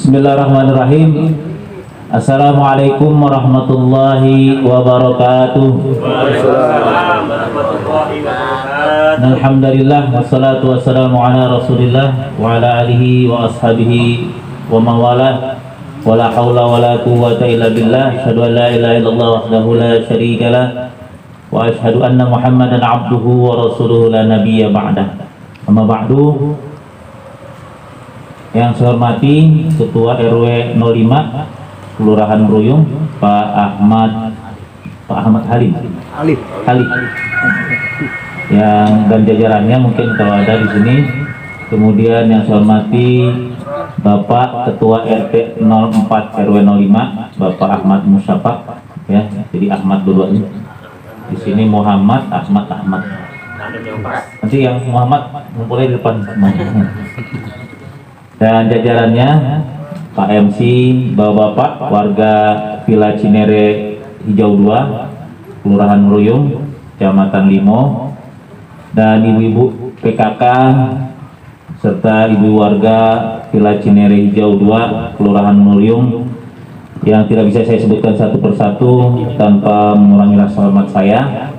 Bismillahirrahmanirrahim. Assalamualaikum warahmatullahi wabarakatuh. Alhamdulillah wassalatu wassalamu ala Rasulillah wa ala alihi wa ashabihi wa mawalah. Wala haula wala quwwata illa billah. Asyhadu an la ilaha illallah wahdahu la syarikalah wa asyhadu anna Muhammadan abduhu wa rasuluhu la nabiyya ba'dah. Amma ba'du. Yang saya hormati Ketua RW 05 Kelurahan Meruyung Pak Ahmad Halim. Yang dan jajarannya mungkin kalau ada di sini. Kemudian yang saya hormati Bapak Ketua RT 04 RW 05 Bapak Ahmad Musyafaq, ya, jadi Ahmad dulu ini. Di sini Muhammad Ahmad. Nanti yang Muhammad ngumpulnya di depan semuanya. Dan jajarannya Pak MC, Bapak-bapak warga Villa Cinere Hijau 2 Kelurahan Meruyung Kecamatan Limo, dan ibu-ibu PKK serta ibu warga Villa Cinere Hijau 2 Kelurahan Meruyung yang tidak bisa saya sebutkan satu persatu tanpa mengurangi rasa hormat saya.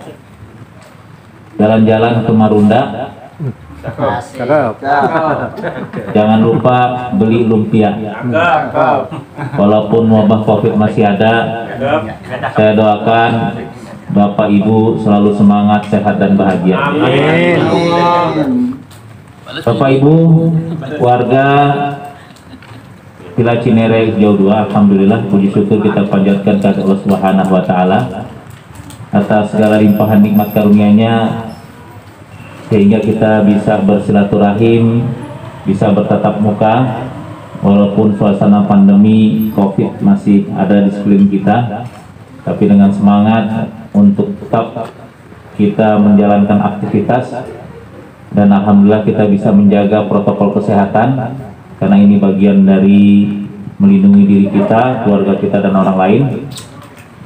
Jalan-jalan ke Marunda, jangan lupa beli lumpia. Walaupun wabah COVID masih ada, saya doakan Bapak Ibu selalu semangat, sehat dan bahagia. Bapak Ibu warga Villa Cinere Hijau 2, alhamdulillah puji syukur kita panjatkan kepada Allah Subhanahu wa taala atas segala limpahan nikmat karunia-Nya sehingga kita bisa bersilaturahim, bisa bertatap muka walaupun suasana pandemi COVID masih ada di sekeliling kita, tapi dengan semangat untuk tetap kita menjalankan aktivitas. Dan alhamdulillah kita bisa menjaga protokol kesehatan karena ini bagian dari melindungi diri kita, keluarga kita dan orang lain.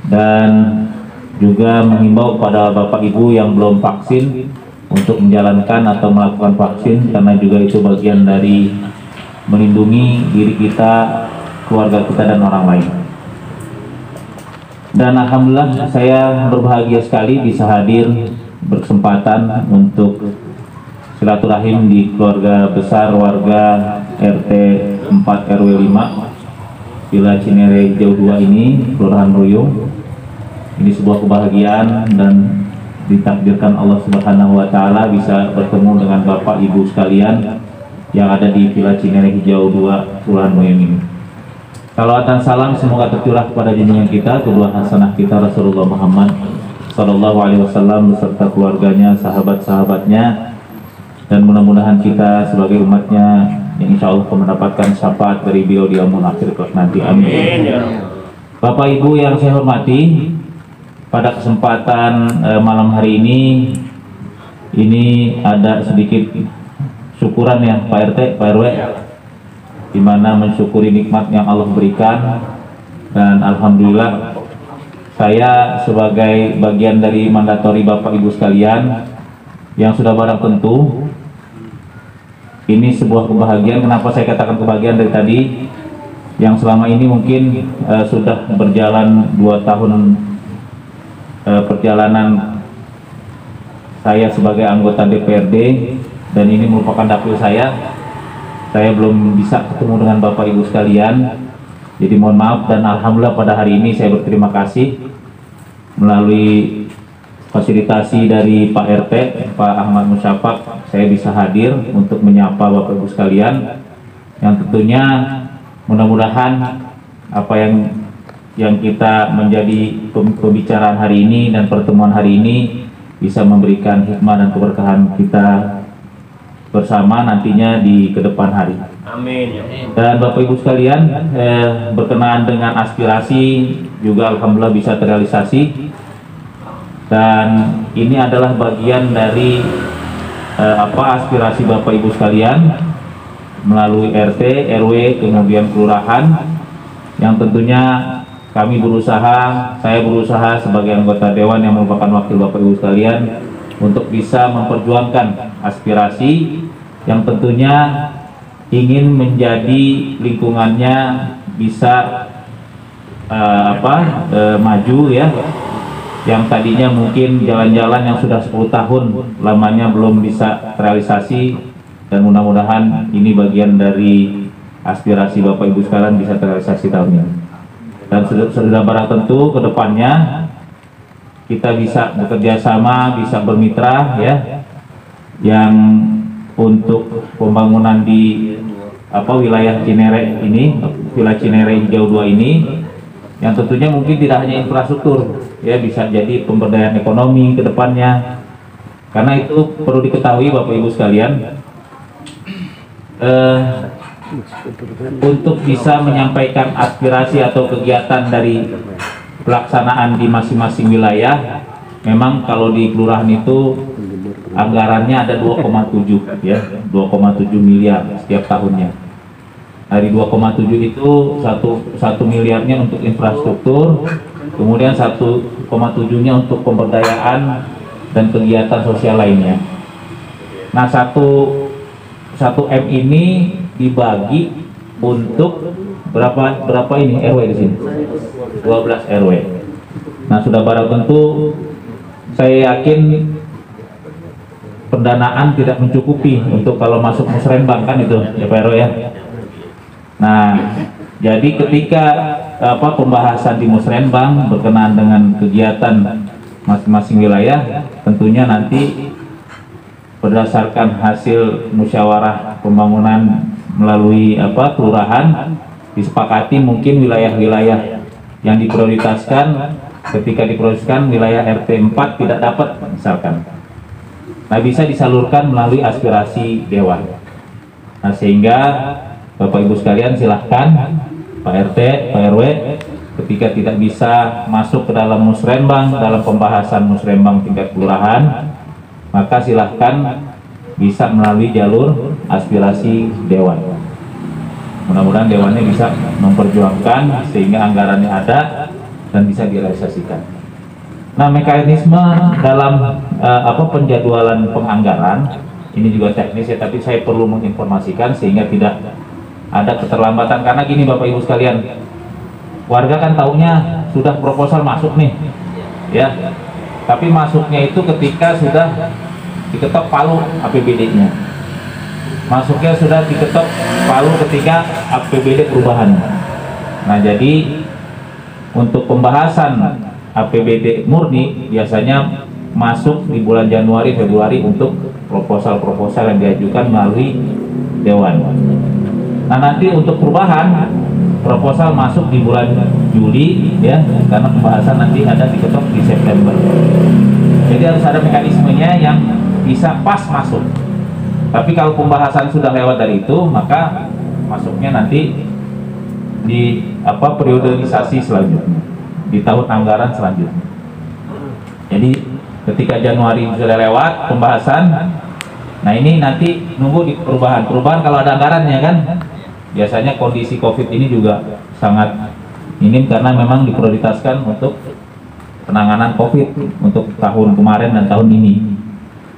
Dan juga menghimbau kepada Bapak Ibu yang belum vaksin untuk menjalankan atau melakukan vaksin, karena juga itu bagian dari melindungi diri kita, keluarga kita dan orang lain. Dan alhamdulillah saya berbahagia sekali bisa hadir berkesempatan untuk silaturahim di keluarga besar warga RT 4 RW 5 Villa Cinere Hijau 2 ini Kelurahan Meruyung. Ini sebuah kebahagiaan dan ditakdirkan Allah Subhanahu wa taala bisa bertemu dengan Bapak Ibu sekalian yang ada di Villa Cinere Hijau 2 Kelurahan Meruyung ini. Salawat dan salam semoga tercurah kepada junjungan kita, kedua hasanah kita Rasulullah Muhammad sallallahu alaihi wasallam beserta keluarganya, sahabat-sahabatnya, dan mudah-mudahan kita sebagai umatnya yang insya Allah mendapatkan syafaat dari beliau di yaumul akhir nanti. Amin. Bapak Ibu yang saya hormati, pada kesempatan malam hari ini ada sedikit syukuran ya Pak RT, Pak RW, di mana mensyukuri nikmat yang Allah berikan. Dan alhamdulillah saya sebagai bagian dari mandatori Bapak Ibu sekalian yang sudah barang tentu ini sebuah kebahagiaan. Kenapa saya katakan kebahagiaan dari tadi? Yang selama ini mungkin sudah berjalan 2 tahun perjalanan saya sebagai anggota DPRD, dan ini merupakan dapil saya belum bisa ketemu dengan Bapak Ibu sekalian, jadi mohon maaf. Dan alhamdulillah pada hari ini saya berterima kasih melalui fasilitasi dari Pak RT Pak Ahmad Musyafaq, saya bisa hadir untuk menyapa Bapak Ibu sekalian, yang tentunya mudah-mudahan apa yang kita menjadi pembicaraan hari ini dan pertemuan hari ini bisa memberikan hikmah dan keberkahan kita bersama nantinya di kedepan hari. Amin. Dan Bapak Ibu sekalian, berkenaan dengan aspirasi juga alhamdulillah bisa terrealisasi, dan ini adalah bagian dari aspirasi Bapak Ibu sekalian melalui RT, RW, kemudian kelurahan, yang tentunya kami saya berusaha sebagai anggota dewan yang merupakan wakil Bapak Ibu sekalian untuk bisa memperjuangkan aspirasi yang tentunya ingin menjadi lingkungannya bisa maju ya, yang tadinya mungkin jalan-jalan yang sudah 10 tahun lamanya belum bisa terrealisasi, dan mudah-mudahan ini bagian dari aspirasi Bapak Ibu sekalian bisa terrealisasi tahun ini. Dan sudah barang tentu ke depannya kita bisa bekerja sama, bisa bermitra ya, yang untuk pembangunan di wilayah Cinere ini, Villa Cinere Hijau 2 ini, yang tentunya mungkin tidak hanya infrastruktur ya, bisa jadi pemberdayaan ekonomi ke depannya. Karena itu perlu diketahui Bapak Ibu sekalian, untuk bisa menyampaikan aspirasi atau kegiatan dari pelaksanaan di masing-masing wilayah, memang kalau di kelurahan itu anggarannya ada 2,7 ya, 2,7 miliar setiap tahunnya. Dari 2,7 itu 1 miliarnya untuk infrastruktur, kemudian 1,7-nya untuk pemberdayaan dan kegiatan sosial lainnya. Nah, 1 M ini dibagi untuk berapa ini RW di sini? 12 RW. Nah, sudah barang tentu saya yakin pendanaan tidak mencukupi untuk kalau masuk musrenbang kan itu ya Pak RW ya. Nah, jadi ketika pembahasan di musrenbang berkenaan dengan kegiatan masing-masing wilayah, tentunya nanti berdasarkan hasil musyawarah pembangunan melalui kelurahan, disepakati mungkin wilayah-wilayah yang diprioritaskan. Ketika diprioritaskan wilayah RT 4 tidak dapat misalkan, nah bisa disalurkan melalui aspirasi dewan. Nah, sehingga Bapak Ibu sekalian silahkan Pak RT, Pak RW, ketika tidak bisa masuk ke dalam musrenbang, dalam pembahasan musrenbang tingkat kelurahan, maka silahkan bisa melalui jalur aspirasi dewan. Mudah-mudahan dewannya bisa memperjuangkan sehingga anggarannya ada dan bisa direalisasikan. Nah, mekanisme dalam penjadwalan penganggaran ini juga teknis ya, tapi saya perlu menginformasikan sehingga tidak ada keterlambatan. Karena gini Bapak Ibu sekalian, warga kan taunya sudah proposal masuk nih ya, tapi masuknya itu ketika sudah diketok palu APBD-nya, masuknya sudah diketok palu ketika APBD perubahan. Nah, jadi untuk pembahasan APBD murni biasanya masuk di bulan Januari Februari untuk proposal-proposal yang diajukan melalui dewan. Nah, nanti untuk perubahan proposal masuk di bulan Juli ya, karena pembahasan nanti ada diketok di September. Jadi harus ada mekanismenya yang bisa pas masuk. Tapi kalau pembahasan sudah lewat dari itu, maka masuknya nanti di periodisasi selanjutnya, di tahun anggaran selanjutnya. Jadi ketika Januari sudah lewat pembahasan, nah ini nanti nunggu di perubahan kalau ada anggarannya kan. Biasanya kondisi COVID ini juga sangat minim karena memang diprioritaskan untuk penanganan COVID untuk tahun kemarin dan tahun ini.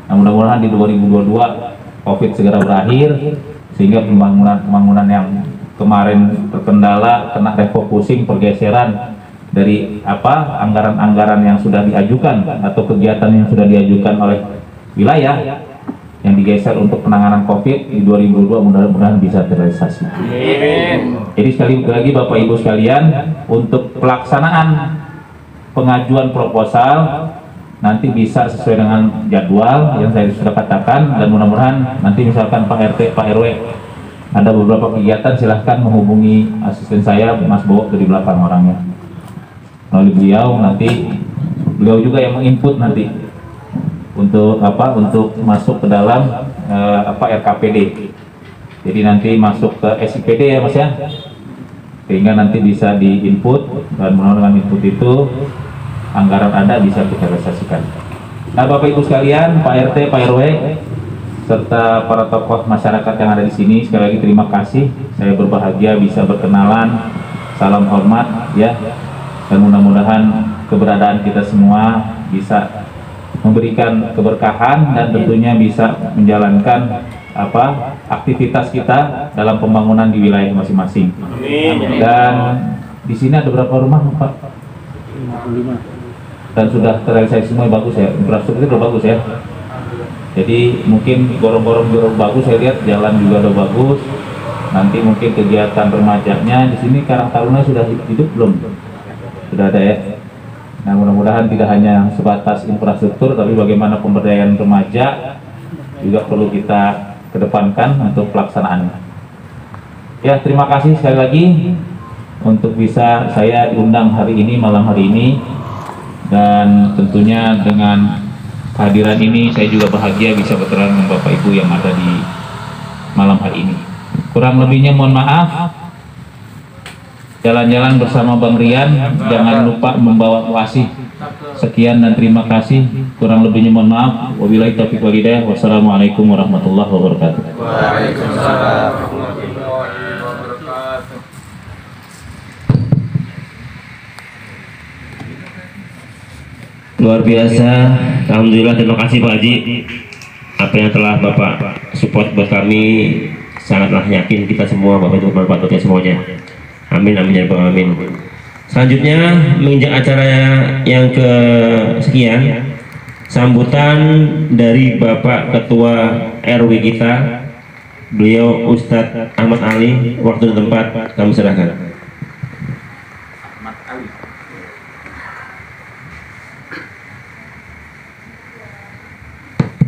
Nah, mudah-mudahan di 2022 COVID segera berakhir sehingga pembangunan yang kemarin terkendala, kena refocusing, pergeseran dari anggaran-anggaran yang sudah diajukan atau kegiatan yang sudah diajukan oleh wilayah yang digeser untuk penanganan COVID di 2022 mudah-mudahan bisa terrealisasi. Jadi sekali lagi Bapak Ibu sekalian, untuk pelaksanaan pengajuan proposal nanti bisa sesuai dengan jadwal yang saya sudah katakan, dan mudah-mudahan nanti misalkan Pak RT, Pak RW ada beberapa kegiatan, silahkan menghubungi asisten saya Mas Bowo dari belakang orangnya. Melalui beliau nanti beliau juga yang menginput nanti untuk untuk masuk ke dalam RKPD. Jadi nanti masuk ke SIPD ya Mas ya, sehingga nanti bisa diinput, dan dengan input itu anggaran ada bisa kita realisasikan. Nah, Bapak Ibu sekalian, Pak RT, Pak RW, serta para tokoh masyarakat yang ada di sini, sekali lagi terima kasih. Saya berbahagia bisa berkenalan, salam hormat ya, dan mudah-mudahan keberadaan kita semua bisa memberikan keberkahan dan tentunya bisa menjalankan aktivitas kita dalam pembangunan di wilayah masing-masing. Dan di sini ada berapa rumah, Pak? 55. Dan sudah terrealisasi semua, bagus ya, infrastruktur sudah bagus ya. Jadi mungkin gorong-gorong bagus, saya lihat jalan juga udah bagus. Nanti mungkin kegiatan remajanya di sini Karang Taruna sudah hidup belum? Sudah ada ya. Nah, mudah-mudahan tidak hanya sebatas infrastruktur, tapi bagaimana pemberdayaan remaja juga perlu kita kedepankan untuk pelaksanaannya. Ya, terima kasih sekali lagi untuk bisa saya diundang hari ini, malam hari ini, dan tentunya dengan kehadiran ini saya juga bahagia bisa bertemu dengan Bapak Ibu yang ada di malam hari ini. Kurang lebihnya mohon maaf. Jalan-jalan bersama Bang Rian, jangan lupa membawa wasih. Sekian dan terima kasih. Kurang lebihnya mohon maaf. Wabillahi taufiq wal hidayah. Wassalamualaikum warahmatullahi wabarakatuh. Waalaikumsalam warahmatullahi wabarakatuh. Luar biasa, alhamdulillah, terima kasih Pak Haji. Apa yang telah Bapak support buat kami sangatlah yakin kita semua Bapak itu bermanfaat buat semuanya. Amin amin ya rabbal alamin. Selanjutnya menginjak acara yang kesekian, sambutan dari Bapak Ketua RW kita, beliau Ustadz Ahmad Ali. Waktu dan tempat kami serahkan.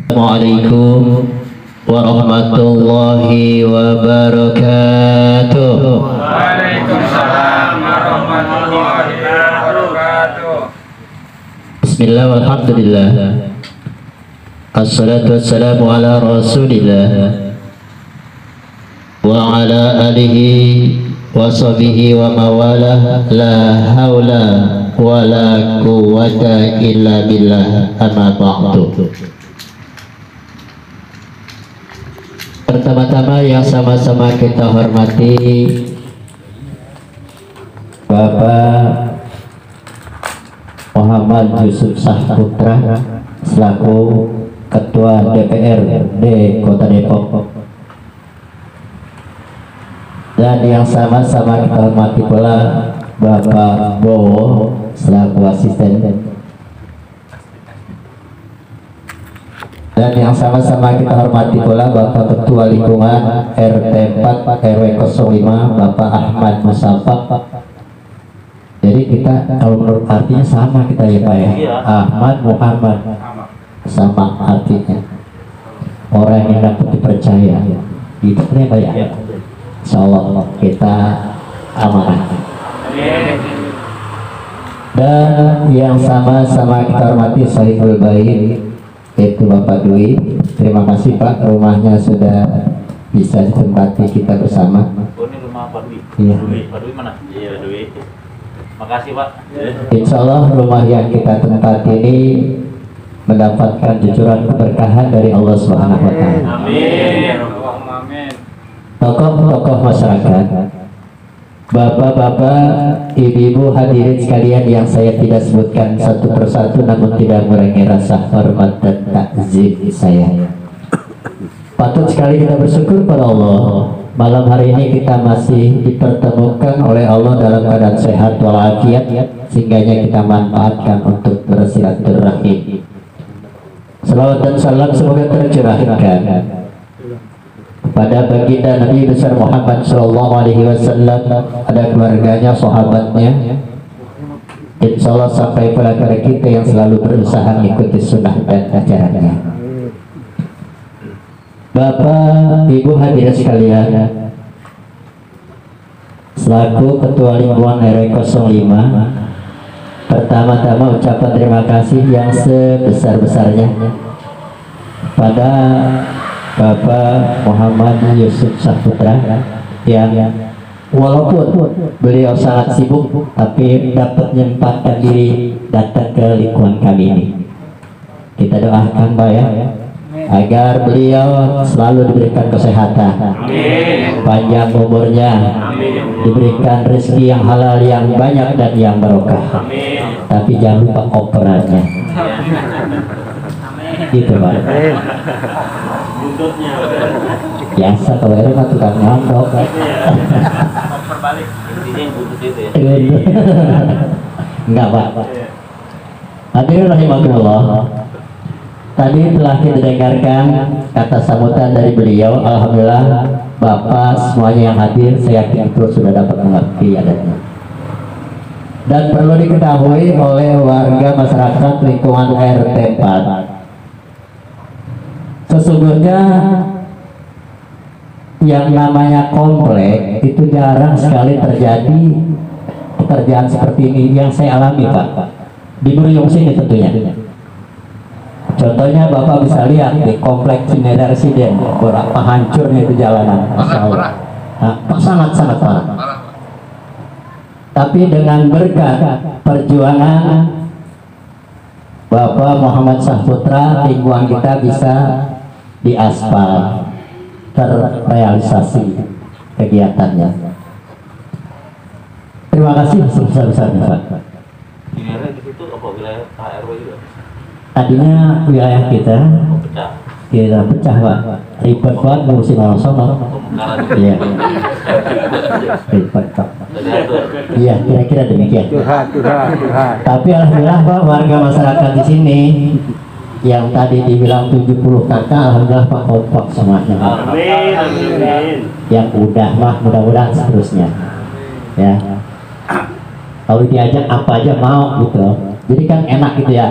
Assalamualaikum warahmatullahi wabarakatuh. Waalaikumsalam warahmatullahi wabarakatuh. Bismillah walhamdulillah. Assalatu wassalamu ala rasulillah wa ala alihi wa sahbihi wa mawalah. La hawla wa la quwwata illa billah, amma ba'du. Pertama-tama yang sama-sama kita hormati Bapak Muhammad Yusuf Saputra selaku Ketua DPRD Kota Depok, dan yang sama-sama kita hormati pula Bapak Bowo selaku asisten, dan yang sama-sama kita hormati pula Bapak Ketua Lingkungan RT 4 RW 05 Bapak Ahmad Musafak. Jadi kita kalau menurut artinya sama kita ya Pak ya, Ahmad Muhammad, sama artinya, orang yang dapat dipercaya gitu ya Pak ya. Insyaallah kita amanah. Dan yang sama-sama kita hormati Sahibul Bait, yaitu Bapak Dwi. Terima kasih Pak, rumahnya sudah bisa ditempati kita bersama. Oh, ini rumah Pak Dwi. Iya. Pak Dwi mana? Iya, Dwi. Makasih Pak. Insya Allah rumah yang kita tempati ini mendapatkan jujuran keberkahan dari Allah Subhanahu Wa Taala. Amin. Allahumma amin. Tokoh-tokoh masyarakat, bapak-bapak, ibu-ibu, hadirin sekalian yang saya tidak sebutkan satu persatu, namun tidak mengurangi rasa hormat dan takzim saya. Patut sekali kita bersyukur pada Allah. Malam hari ini kita masih dipertemukan oleh Allah dalam keadaan sehat walafiat, sehingga kita manfaatkan untuk bersilaturahim. Salawat dan salam semoga tercurahkan pada baginda Nabi besar Muhammad Sallallahu Alaihi Wasallam, ada keluarganya, sahabatnya, insya Allah sampai pada kita yang selalu berusaha mengikuti sunnah dan ajarannya. Bapak, Ibu hadirin sekalian, selaku Ketua Lingkungan RW 05, pertama-tama ucapan terima kasih yang sebesar-besarnya pada Bapak Muhammad Yusuf Saputra yang walaupun beliau sangat sibuk tapi dapat menyempatkan diri datang ke lingkungan kami ini. Kita doakan Pak ya, agar beliau selalu diberikan kesehatan, panjang umurnya, diberikan rezeki yang halal, yang banyak dan yang barokah. Tapi jangan lupa operannya. Gitu Pak. Biasa kalau RW mah tukang nyondok. Berbalik. Intinya yang butuh itu ya. Enggak, Pak. Hadirin rahimakumullah. Tadi telah kita dengarkan kata sambutan dari beliau. Alhamdulillah Bapak semuanya yang hadir, saya yakin itu sudah dapat mengerti adanya. Dan perlu diketahui oleh warga masyarakat lingkungan RT 4, sesungguhnya yang namanya komplek itu jarang sekali terjadi pekerjaan seperti ini yang saya alami, Pak, di Buriung sini tentunya. Contohnya Bapak bisa lihat di komplek Cinere Residen, berapa hancurnya itu jalanan, Masya Allah. Sangat-sangat parah. Tapi dengan berkat perjuangan Bapak Muhammad Syahputra, lingkungan kita bisa diaspal, terrealisasi kegiatannya. Terima kasih sebesar-besarnya, Pak. Cinere di situ apa wilayah RW juga? Tadinya wilayah kita pecah, Pak. Ribet banget ngurusin orang sono. Iya. Ribet, Pak. Iya, kira-kira demikian. Tapi alhamdulillah, Pak, warga masyarakat di sini yang tadi dibilang 70 kakak, alhamdulillah Pak kompak semuanya. Amin. Yang udah mah mudah-mudahan seterusnya. Ya. Kalau diajak apa aja mau gitu. Jadi kan enak gitu ya.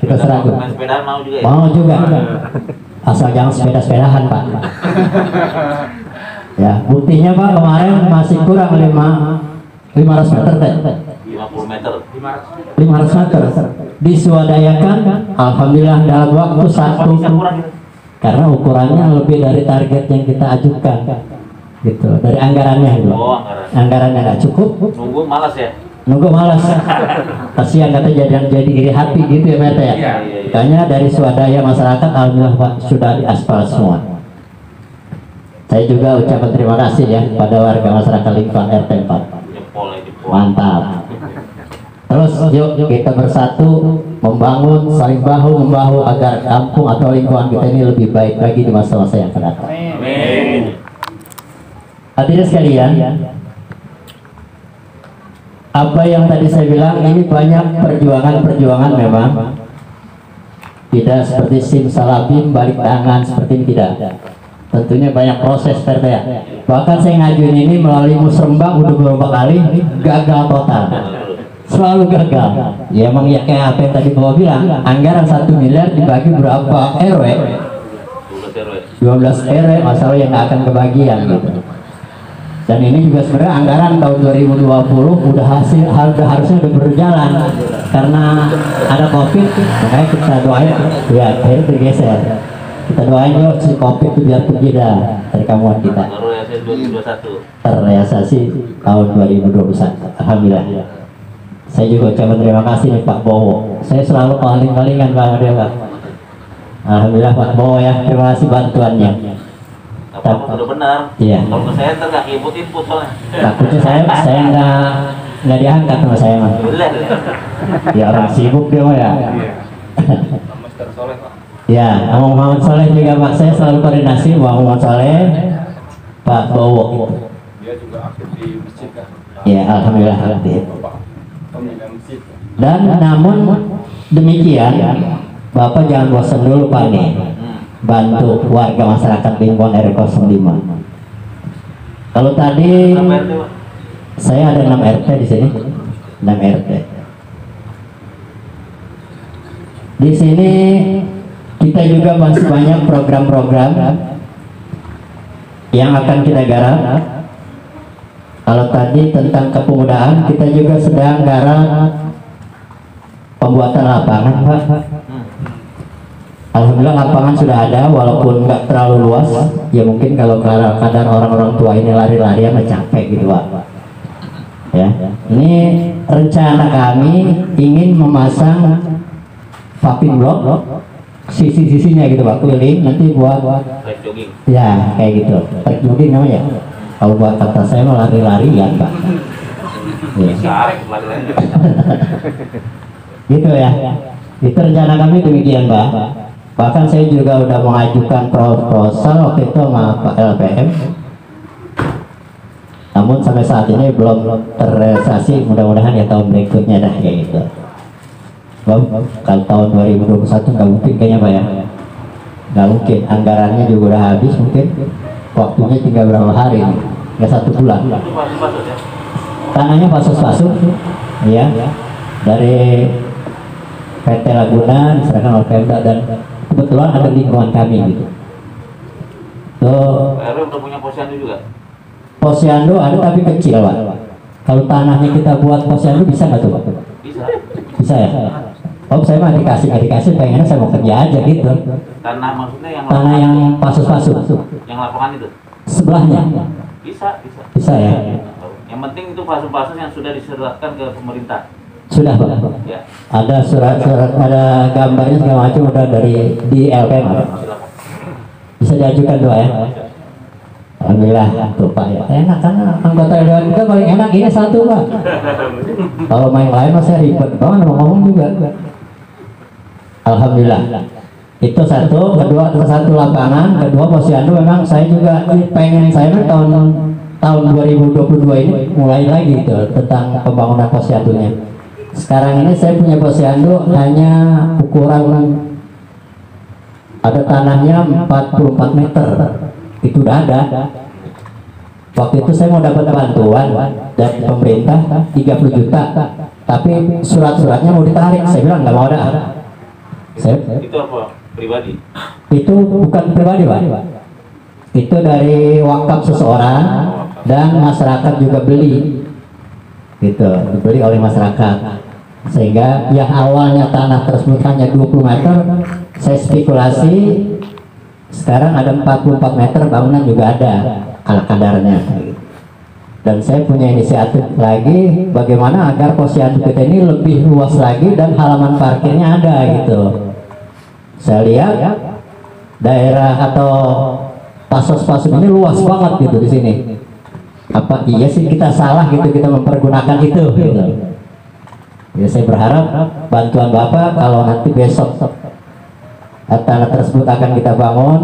Kita seragam. Main sepedaan mau juga ya? Mau juga. Asal jangan sepeda-sepedahan, Pak. Ya, buktinya Pak kemarin masih kurang 500 meter teh. 50 meter. 500 meter diswadayakan, alhamdulillah dalam waktu satu, karena ukurannya lebih dari target yang kita ajukan gitu, dari anggarannya gitu. Oh, anggarannya nggak cukup, nunggu malas ya? nunggu malas. Kasihan kata jadi iri hati gitu ya Pak ya. Makanya dari swadaya masyarakat alhamdulillah Pak sudah diaspal semua. Saya juga ucapkan terima kasih ya pada warga masyarakat lingkungan RT 4. Mantap. Terus yuk kita bersatu membangun, saling bahu membahu agar kampung atau lingkungan kita ini lebih baik lagi di masa-masa yang akan datang. Amin. Hadirin sekalian, apa yang tadi saya bilang ini banyak perjuangan memang, tidak seperti simsalabim balik tangan seperti ini, tidak. Tentunya banyak proses ya. Bahkan saya ngajuin ini melalui musrembang udah beberapa kali, gagal total, selalu gagal. Ya emang ya kayak apa yang tadi Bapak bilang, anggaran 1 miliar dibagi berapa RW? 12 RW, masalah yang nggak akan kebagian gitu. Dan ini juga sebenarnya anggaran tahun 2020 udah harusnya udah berjalan, karena ada COVID, makanya kita doain ya akhirnya tergeser. Kita doain yuk si COVID itu biar pergi dah dari kamuan kita. Terrealisasi tahun 2021. Alhamdulillah. Saya juga ucapkan terima kasih nih Pak Bowo. Saya selalu paling-palingan sama dia, Pak. Alhamdulillah Pak Bowo ya, terima kasih bantuannya. Tapi udah benar. Iya. Kalau ke saya nggak input soalnya. Takutnya saya nggak diangkat sama saya mah. Ya orang sibuk dia mah ya. Ya, Muhammad Soleh juga Pak, saya selalu koordinasi Muhammad Soleh, Pak Bowo. Dia juga aktif di masjid kan? Ya, alhamdulillah aktif. Dan namun demikian, Bapak jangan bosan dulu Pak nih, bantu warga masyarakat lingkungan RW 05. Kalau tadi saya ada 6 RT di sini, 6 RT. Di sini kita juga masih banyak program-program yang akan kita garap. Kalau tadi tentang kepemudaan, kita juga sedang garap pembuatan lapangan, Pak. Alhamdulillah lapangan sudah ada, walaupun nggak terlalu luas. Ya mungkin kalau kadang orang-orang tua ini lari-larian capek gitu, Pak. Ya, ini rencana kami ingin memasang paving block sisi-sisinya gitu Pak, keliling nanti buat jogging. Ya kayak gitu, track jogging namanya. Kalau buat kata saya mau lari-larian Pak. Ya. Gitu ya. Itu rencana kami demikian Pak. Bahkan saya juga udah mengajukan proposal waktu itu sama Pak LPM, namun sampai saat ini belum terrealisasi. Mudah-mudahan ya tahun berikutnya dah kayak gitu. Kalau tahun 2021 nggak mungkin kayaknya Pak ya, nggak mungkin, anggarannya juga udah habis, mungkin waktunya tinggal berapa hari, nggak 1 bulan. Tanahnya pasus-pasus ya, dari PT Laguna diserahkan oleh Pemda, dan kebetulan ada lingkungan kami gitu. Tuh, RW udah punya posyandu juga? posyandu ada tapi kecil Pak. Kalau tanahnya kita buat posyandu bisa nggak tuh Pak? Bisa. Bisa ya? Oh, saya mah dikasih pengennya saya mau kerja aja gitu. Tanah maksudnya yang Tanah yang pasus-pasus yang lapangan itu? sebelahnya Bisa. bisa ya? Yang penting itu pasus-pasus yang sudah diserahkan ke pemerintah. Sudah Pak. Ya. Ada surat-surat, ada gambarnya segala macam, udah dari di LPM ada. Silakan. Bisa diajukan doa ya. Alhamdulillah tuh Pak ya. Enak kan anggota dewan kita paling enak ini satu Pak. Kalau main lain mah saya ribet banget ngomong juga. Alhamdulillah. Itu satu, kedua satu lapangan, kedua posyandu memang saya juga pengen, saya tahun 2022 ini mulai lagi itu tentang pembangunan posyandunya. Sekarang ini saya punya posyandu hanya ukuran, ada tanahnya 44 meter, itu udah ada. Waktu itu saya mau dapat bantuan dari pemerintah 30 juta, tapi surat-suratnya mau ditarik, saya bilang nggak mau ada. Itu apa? Pribadi? Itu bukan pribadi Pak, itu dari wakaf seseorang dan masyarakat juga beli, gitu, dibeli oleh masyarakat, sehingga yang awalnya tanah tersebut hanya 20 meter, saya spekulasi sekarang ada 44 meter, bangunan juga ada ala kadarnya. Dan saya punya inisiatif lagi bagaimana agar posyandu kita ini lebih luas lagi dan halaman parkirnya ada gitu. Saya lihat daerah atau pasos-pasos ini luas banget gitu di sini. Apa iya sih kita salah gitu kita mempergunakan itu gitu. Ya saya berharap bantuan Bapak kalau nanti besok tanah tersebut akan kita bangun,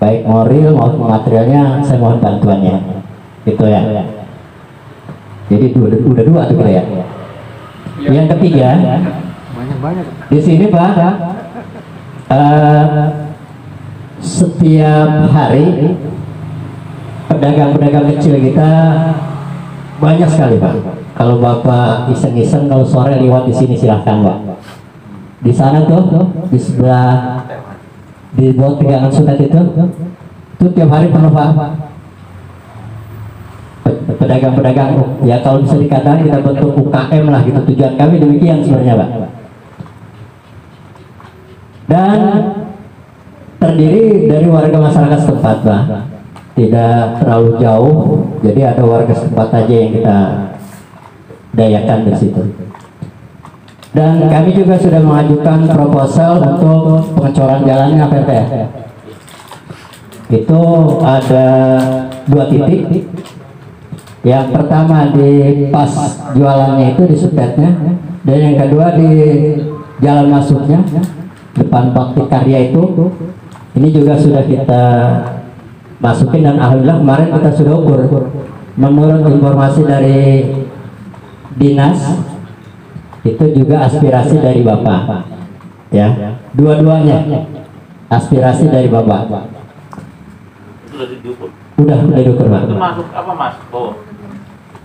baik moral maupun materialnya, saya mohon bantuannya gitu ya. Jadi udah dua tuh ya. Yang ketiga, di sini Pak, setiap hari pedagang-pedagang kecil kita banyak sekali Pak. Kalau Bapak iseng-iseng kalau sore lewat di sini silahkan Pak. Di sana tuh di sebelah di bawah pegangan sunat itu tiap hari penuh Pak. Pedagang-pedagang ya, kalau bisa dikatakan kita bentuk UKM lah gitu, tujuan kami demikian sebenarnya Pak. Dan terdiri dari warga masyarakat setempat Pak, tidak terlalu jauh, jadi ada warga setempat aja yang kita dayakan di situ. Dan kami juga sudah mengajukan proposal untuk pengecoran jalannya PRT. Itu ada 2 titik. Yang pertama di pas jualannya itu di supetnya, dan yang kedua di jalan masuknya depan Bakti Karya itu. Ini juga sudah kita masukin dan alhamdulillah kemarin kita sudah ukur. Menurut informasi dari dinas, itu juga aspirasi dari Bapak ya, dua-duanya aspirasi dari Bapak. Itu sudah diukur? Udah diukur Pak. Itu masuk apa Mas? Oh.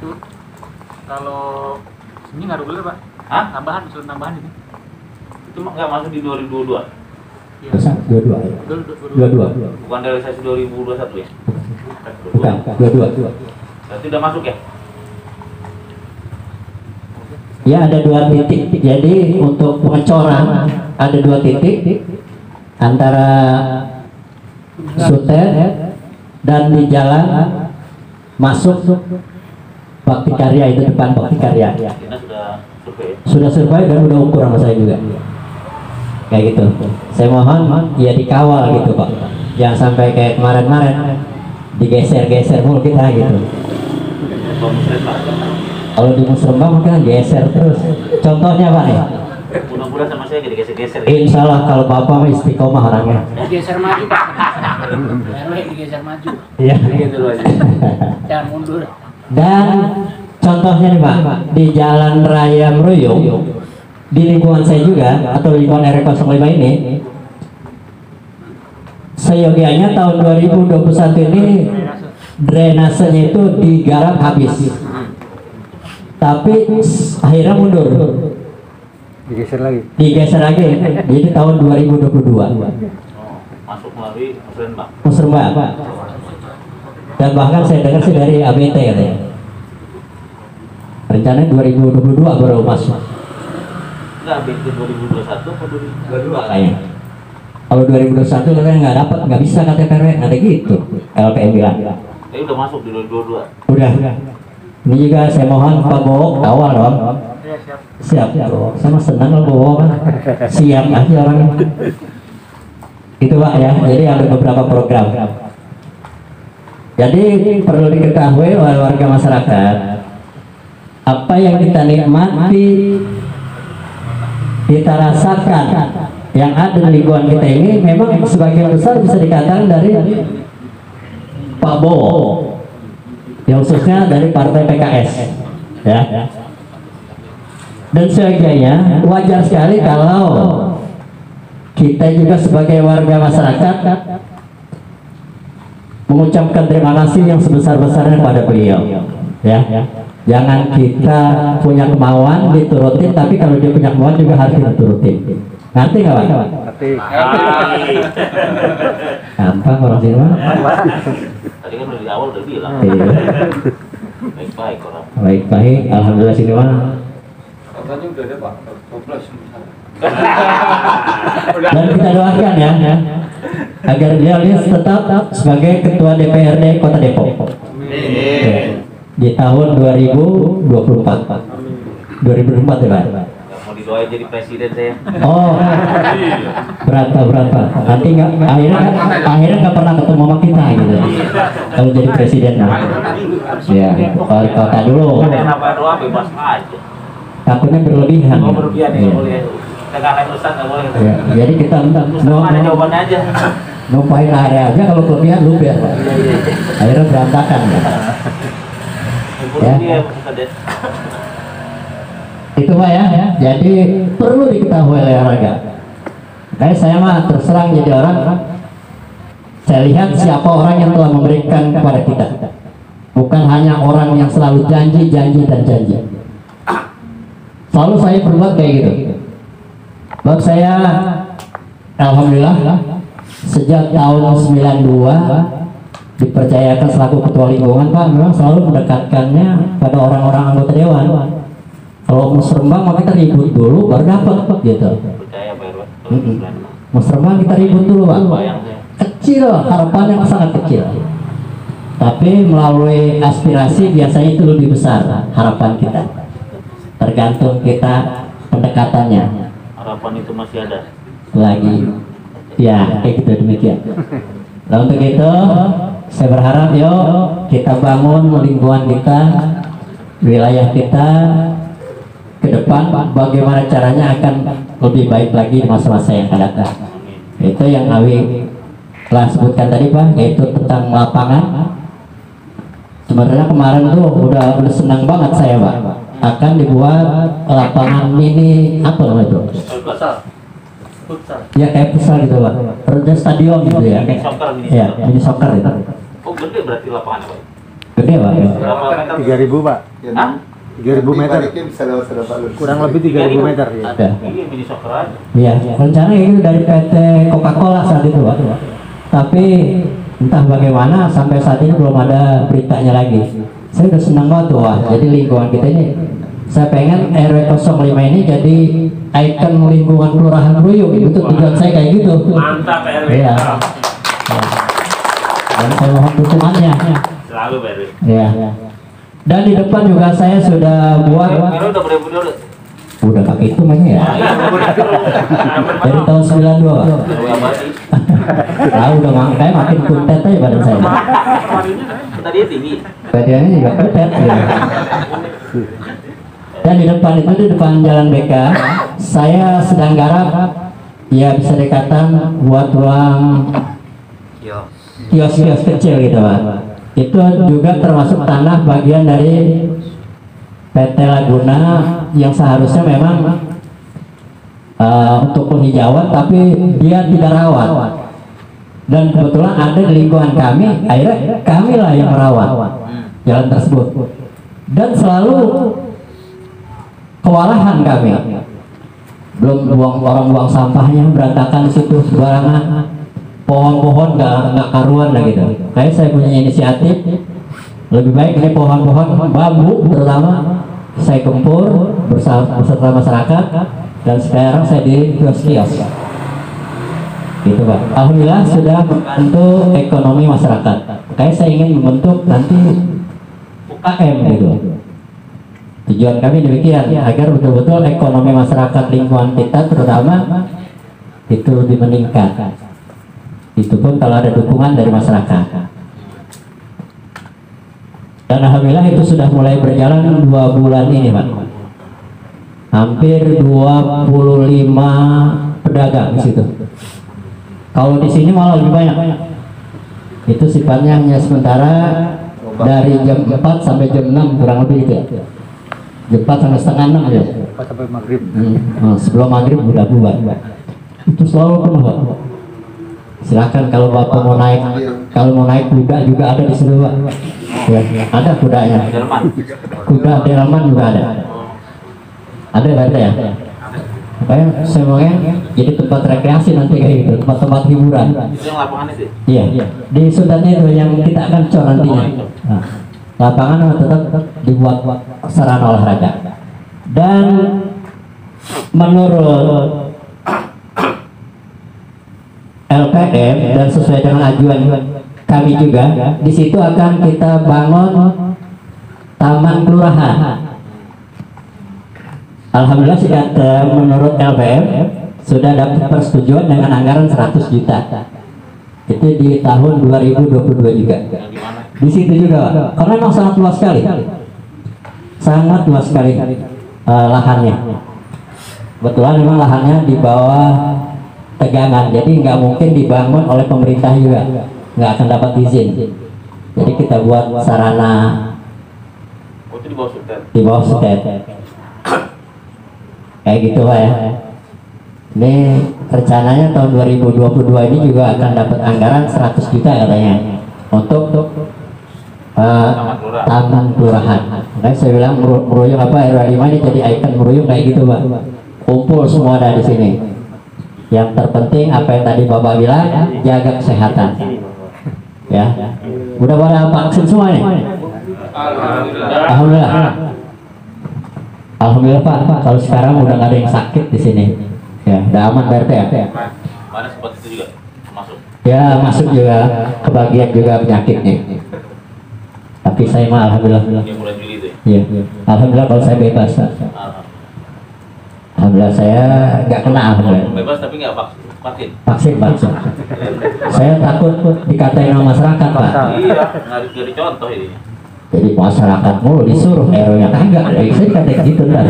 Itu kalau ini nggak boleh Pak. Hah? Tambahan, usul tambahan ini. Itu nggak masuk di 2022? Iya. Bisa dua-dua ya? Dua-dua. Bukan realisasi 2021 ya? Bukan, dua-dua. Berarti udah masuk ya? Ya ada 2 titik. Jadi untuk pengecoran ada 2 titik antara Sutet dan di jalan masuk Bakti Karya, itu depan Bakti Karya. Kita sudah survei. Sudah survei dan udah ukur sama saya juga. Kayak gitu. Saya mohon ya dikawal gitu Pak. Jangan sampai kayak kemarin-kemarin digeser-geser mulu kita gitu. Kalau di Musrembang kan geser terus. Contohnya Pak nih. bulan sama saya digeser-geser. Insya Allah kalau bapak mah istiqomah orangnya. Digeser maju Pak. RW digeser maju. Iya. Gitu loh aja. Jangan mundur. Dan contohnya nih Pak, di Jalan Raya Meruyung, di lingkungan saya juga atau lingkungan R05 ini, seyogianya tahun 2021 ini drainasenya itu digarap habis, tapi akhirnya mundur, digeser lagi, jadi tahun 2022 Masuk melalui Musrembang. Musrembang. Dan bahkan saya dengar sih dari ABT katanya, rencananya 2022 baru masuk. Enggak, ABT 2021 atau 2022 Kayaknya. Kalau 2021 katanya nggak dapat, nggak bisa KTP RW, ada gitu. LPM bilang. Tapi udah masuk di 2022. Udah. Ini juga saya mohon Pak Bowo awal dong. Iya, siap. Siap. Saya mah senang loh Bowo kan. Siap aja orangnya. Itu Pak ya. Jadi ada beberapa program. Jadi perlu diketahui oleh warga masyarakat, apa yang kita nikmati, kita rasakan, yang ada di lingkungan kita ini memang sebagian besar bisa dikatakan dari Pak Bowo, yang khususnya dari Partai PKS, ya. Dan sebagainya wajar sekali kalau kita juga sebagai warga masyarakat mengucapkan terima kasih yang sebesar-besarnya kepada beliau, ya. Jangan kita punya kemauan diturutin, tapi kalau dia punya kemauan juga harus diturutin. Ngerti nggak Pak? Ngerti. Gampang orang sini Pak. Tadi kan dari awal udah bilang. Iya. Baik-baik orang. Baik-baik, alhamdulillah sini Pak. Katanya udah ada Pak. 12. Dan kita doakan ya, agar beliau ini tetap sebagai Ketua DPRD Kota Depok. Ya. Di tahun 2024. 2024 ya Pak. Mau didoain jadi presiden saya. Oh, berapa? Nanti akhirnya nggak pernah ketemu sama kita gitu. Kalau jadi presiden nah. Ya, kalau di kota dulu. Ada yang nambah doa bebas aja. Takutnya berlebihan. Oh berlebihan ya, Iya. nggak boleh. Kita nggak Ustaz nggak boleh. Ya, jadi kita Ustaz ada jawabannya aja. numpahin area aja, kalau kelebihan luber Pak. Akhirnya berantakan ya. Ya. Dia Ustaz ya. Itu Pak ya. Jadi perlu diketahui oleh warga. Kayak saya mah terserang jadi orang, saya lihat siapa orang yang telah memberikan kepada kita, bukan hanya orang yang selalu janji dan janji. Selalu saya berbuat kayak gitu. Sebab saya alhamdulillah sejak tahun 92 dipercayakan selaku ketua lingkungan Pak, memang selalu mendekatkannya pada orang-orang anggota dewan. Kalau Musrembang maka kita ribut dulu baru dapat gitu. Percaya Pak Irwan. Musrembang kita ribut dulu Pak. Bayang saya. Kecil, harapan yang sangat kecil. Tapi melalui aspirasi biasanya itu lebih besar harapan kita. Tergantung kita pendekatannya. Harapan itu masih ada. Lagi ya kayak gitu demikian. Nah untuk itu saya berharap yuk kita bangun lingkungan kita, wilayah kita ke depan, bagaimana caranya akan lebih baik lagi di masa-masa yang akan datang. Itu yang Awi telah sebutkan tadi Pak, yaitu tentang lapangan. Sebenarnya kemarin tuh udah senang banget saya Pak, akan dibuat lapangan mini apa namanya itu? Ya kayak futsal gitu Pak, terus stadion gitu ya. Mini soccer, mini Ya, soccer. mini soccer itu. Oh gede berarti lapangannya Pak. Gede Pak. Ya. Berapa meter? 3.000 Pak. Hah? 3.000 meter. Kurang lebih 3.000 meter ya. Ada. Iya mini soccer aja. Iya, rencana itu dari PT Coca-Cola saat itu Pak. Tapi entah bagaimana sampai saat ini belum ada beritanya lagi. Saya udah senang banget tuh Wah. Jadi lingkungan kita ini, saya pengen RW 05 ini jadi ikon lingkungan Kelurahan Meruyung. Itu tujuan saya kayak gitu. Mantap RW. Iya. Dan saya mohon dukungannya. Selalu Pak RW. Iya. Dan di depan juga saya sudah buat. Miro udah berapa dulu? Udah pakai itu namanya ya. Dari tahun 92 Pak. Tahu udah kayak makin kuntet aja badan saya. Tadi tinggi. Badannya juga kuntet ya. Dan di depan itu, di depan Jalan BK, saya sedang garap, ya bisa dikatakan buat ruang kios-kios kecil gitu Pak. Itu juga termasuk tanah bagian dari PT Laguna yang seharusnya memang untuk penghijauan, tapi dia tidak rawat. Dan kebetulan ada di lingkungan kami, akhirnya kamilah yang merawat jalan tersebut. Dan selalu kewalahan kami. Belum orang buang sampahnya berantakan di situ sembarangan. Pohon-pohon nggak karuan lah gitu. Kayak saya punya inisiatif, lebih baik ini pohon-pohon bambu terutama saya gempur beserta masyarakat, dan sekarang saya di kios-kios gitu Pak. Alhamdulillah sudah membantu ekonomi masyarakat. Kayak saya ingin membentuk nanti UKM gitu. Tujuan kami demikian, agar betul-betul ekonomi masyarakat lingkungan kita terutama itu lebih meningkat. Itu pun kalau ada dukungan dari masyarakat. Dan alhamdulillah itu sudah mulai berjalan 2 bulan ini Pak. Hampir 25 pedagang di situ. Kalau di sini malah lebih banyak. Itu sifatnya hanya sementara dari jam 4 sampai jam 6 kurang lebih gitu ya. Jam 4 sampai setengah 6 ya. 4 sampai maghrib. Sebelum maghrib udah bubar. Itu selalu penuh Pak. Silakan kalau Bapak mau naik kuda juga ada di situ Pak. Ya, ada kudanya. Kuda delman juga ada. Ada ya. Makanya saya mau jadi tempat rekreasi nanti kayak gitu, tempat-tempat hiburan. Itu yang lapangan itu? Iya. Di Sundannya itu yang kita akan cor nantinya. Nah, lapangan tetap dibuat sarana olahraga. Dan menurut LPM dan sesuai dengan ajuan kami juga, di situ akan kita bangun taman kelurahan. Alhamdulillah sudah menurut LPM sudah dapat persetujuan dengan anggaran 100 juta. Itu di tahun 2022 juga. Di situ juga, karena memang sangat luas sekali, sangat luas sekali lahannya. Kebetulan memang lahannya di bawah tegangan, jadi nggak mungkin dibangun oleh pemerintah juga, nggak akan dapat izin. Jadi kita buat sarana di bawah sutet. Kayak gitu Pak ya. Ini rencananya tahun 2022 ini juga akan dapat anggaran 100 juta katanya untuk taman kelurahan. Makanya saya bilang meruyung RW 5 ini jadi ikon meruyung kayak gitu Pak. Kumpul semua ada di sini. Yang terpenting apa yang tadi Bapak bilang, jaga kesehatan. Ya. Udah pada vaksin semua nih? Alhamdulillah. Alhamdulillah Pak. Kalau sekarang udah nggak ada yang sakit di sini. Ya, udah aman Pak RT ya. Mana spot itu juga masuk? Ya, masuk juga, kebagian juga penyakitnya. Tapi saya mah alhamdulillah. Yang bulan Juli itu ya? Iya. Alhamdulillah kalau saya bebas. Alhamdulillah saya nggak kena alhamdulillah. Bebas tapi nggak vaksin? Vaksin. Saya takut dikatain sama masyarakat Pak. Iya, nggak dicontoh ini. Jadi masyarakat mulu disuruh, RW-nya kagak. Saya kata gitu lah.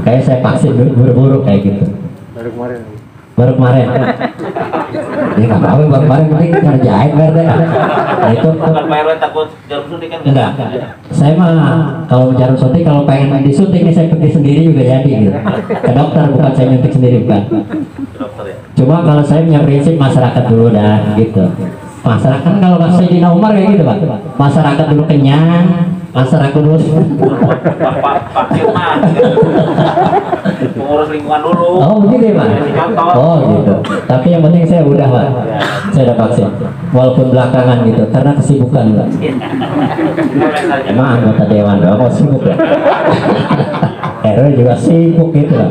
Kayak saya vaksin buru-buru kayak gitu. Baru kemarin. Ya nggak apa-apa, baru kemarin penting ngerjain berarti. Nah, itu Bukan Pak RW takut jarum suntik kan? enggak. Saya mah kalau jarum suntik kalau pengen disuntik nih saya pergi sendiri juga jadi gitu. Ke dokter, bukan saya nyuntik sendiri bukan. Dokter ya? Cuma kalau saya punya prinsip masyarakat dulu dah gitu. Masyarakat kalau nggak Sayyidina Umar kayak gitu Pak. Masyarakat dulu kenyang, masyarakat dulu Vaksin mah pengurus lingkungan dulu. Oh begitu ya Pak? Oh gitu. Tapi yang penting saya udah Pak. Saya udah vaksin. Walaupun belakangan gitu, karena kesibukan Pak. Emang anggota dewan doang kok sibuk ya? RW juga sibuk gitu Pak.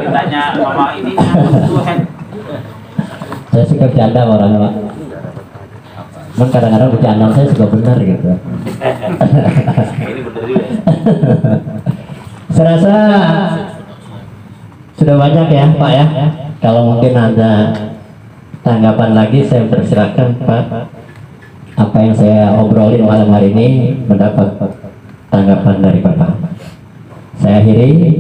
Ditanya sama ini Saya suka bercanda sama orang Pak. Cuman kadang-kadang bercanda saya suka benar gitu. ini bener juga. Saya rasa sudah banyak ya Pak ya. Kalau mungkin ada tanggapan lagi saya persilakan Pak. Apa yang saya obrolin malam hari ini mendapat tanggapan dari Bapak. Saya akhiri.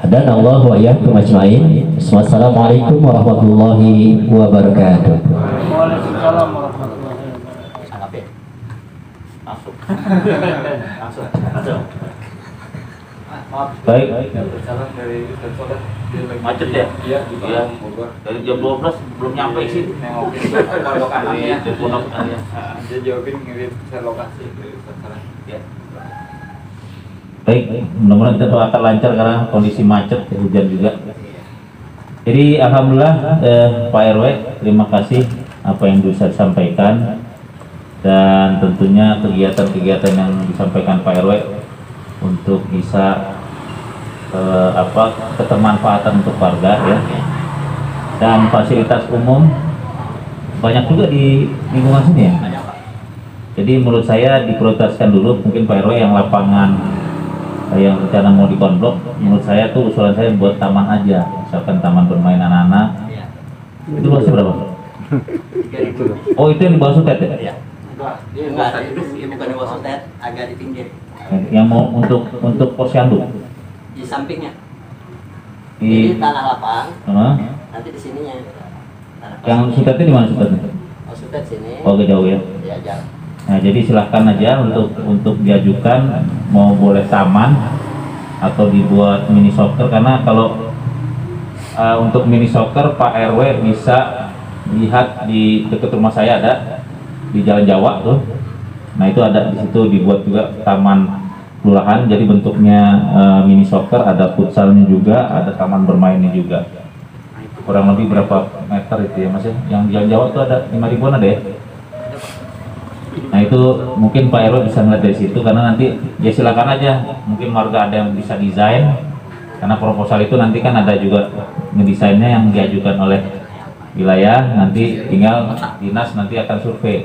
Hadanallahu wa iyyakum ajmain. Wassalamualaikum warahmatullahi wabarakatuh. Waalaikumsalam warahmatullahi wabarakatuh. Masuk. Baik. Macet ya? Iya. Dari jam 12 belum nyampe sih. Nengokin lokasinya. Dia jawabin ngirim lokasi. Ya. Baik, mudah-mudahan kita akan lancar karena kondisi macet, hujan juga. Jadi alhamdulillah Pak RW, terima kasih apa yang bisa disampaikan, dan tentunya kegiatan-kegiatan yang disampaikan Pak RW untuk bisa ketermanfaatan untuk warga ya, dan fasilitas umum banyak juga di lingkungan sini ya. Jadi menurut saya diprioritaskan dulu mungkin Pak RW yang lapangan yang rencana mau dikonblok, menurut saya tuh usulan saya buat taman aja, misalkan taman bermain anak-anak. Itu luasnya berapa? Oh, itu yang di bawah Sutet ya? Iya. Enggak, itu bukan di bawah Sutet, agak di pinggir. Yang mau untuk posyandu? Di sampingnya. Di Jadi tanah lapang. Nanti di sininya. Yang Sutetnya di mana Sutetnya? Oh, Sutet sini. Oh, jauh ya? Iya, jauh. Nah, jadi silahkan aja untuk diajukan mau boleh taman atau dibuat mini soccer, karena kalau untuk mini soccer Pak RW bisa lihat di dekat rumah saya ada di Jalan Jawa tuh. Nah, itu ada di situ dibuat juga taman kelurahan, jadi bentuknya mini soccer, ada futsalnya juga, ada taman bermainnya juga. Kurang lebih berapa meter itu ya Mas ya? Yang di Jalan Jawa tuh ada 5.000-an ada ya? Nah, itu mungkin Pak RW bisa melihat dari situ, karena nanti ya silakan aja, mungkin warga ada yang bisa desain, karena proposal itu nanti kan ada juga ngedesainnya yang diajukan oleh wilayah, nanti tinggal dinas nanti akan survei,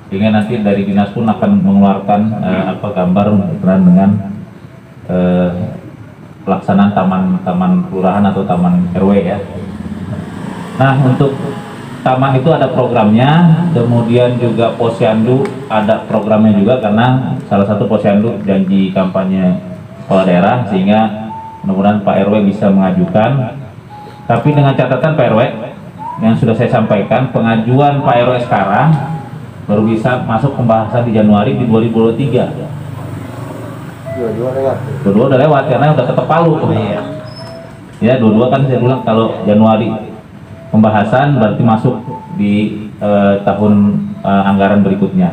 sehingga nanti dari dinas pun akan mengeluarkan gambar berkaitan dengan pelaksanaan taman kelurahan atau taman RW ya. Nah, untuk taman itu ada programnya, kemudian juga posyandu ada programnya juga, karena salah satu posyandu janji kampanye kepala daerah, sehingga mudah-mudahan Pak RW bisa mengajukan. Tapi dengan catatan Pak RW yang sudah saya sampaikan, pengajuan Pak RW sekarang baru bisa masuk pembahasan di Januari di 2023. Dua-dua udah lewat karena udah ketok palu. Ya, dua-dua kan saya bilang kalau Januari pembahasan berarti masuk di tahun anggaran berikutnya.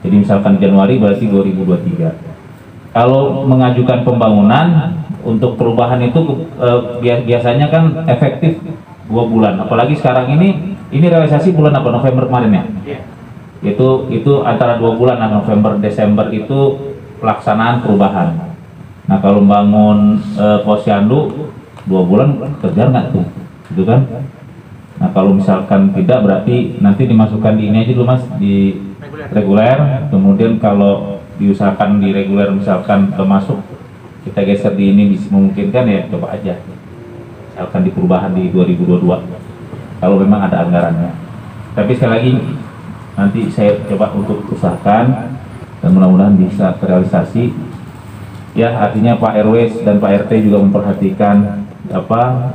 Jadi misalkan Januari berarti 2023. Kalau mengajukan pembangunan untuk perubahan itu biasanya kan efektif 2 bulan. Apalagi sekarang ini realisasi bulan apa, November kemarin ya? Itu antara 2 bulan, November Desember itu pelaksanaan perubahan. Nah, kalau membangun posyandu 2 bulan kejar nggak tuh, gitu kan? Nah, kalau misalkan tidak berarti nanti dimasukkan di ini aja dulu Mas, di reguler. Kemudian kalau diusahakan di reguler misalkan termasuk kita geser di ini bisa memungkinkan ya, coba aja misalkan di perubahan di 2022 kalau memang ada anggarannya. Tapi sekali lagi nanti saya coba untuk usahakan dan mudah-mudahan bisa terrealisasi ya. Artinya Pak RW dan Pak RT juga memperhatikan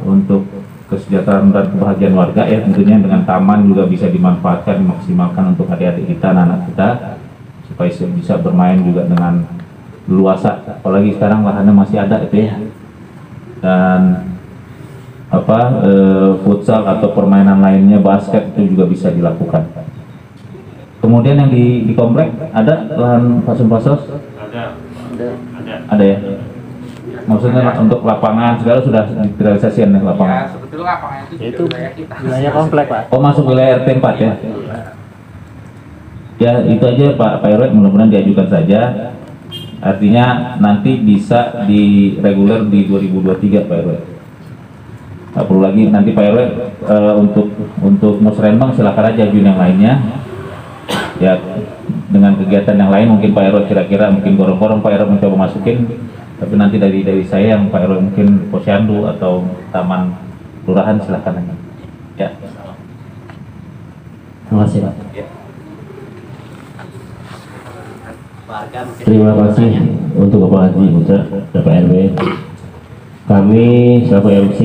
untuk kesejahteraan dan kebahagiaan warga ya, tentunya dengan taman juga bisa dimanfaatkan, dimaksimalkan untuk adik-adik kita, anak-anak kita, supaya bisa bermain juga dengan luasa. Apalagi sekarang lahannya masih ada itu ya, dan futsal atau permainan lainnya, basket itu juga bisa dilakukan. Kemudian yang di komplek ada lahan fasos-fasos? Ada ya. Maksudnya untuk lapangan segala sudah direalisasikan ya, lapangan? Ya, sebetulnya lapangan itu wilayah kita. Wilayah komplek Pak. Oh, masuk wilayah RT 4 ya? Ya, itu aja Pak RW, mudah-mudahan diajukan saja. Artinya nanti bisa direguler di 2023 Pak RW. Nggak perlu lagi nanti Pak RW untuk musrenbang silakan aja ajuin yang lainnya. Ya, dengan kegiatan yang lain mungkin Pak RW kira-kira mungkin gorong-gorong Pak RW mencoba masukin. Tapi nanti dari saya yang Pak RW mungkin posyandu atau taman kelurahan silakan aja. Ya. Terima kasih Pak. Ya. warga mungkin. Terima kasih untuk Bapak Haji Putra, Bapak RW. Kami selaku MC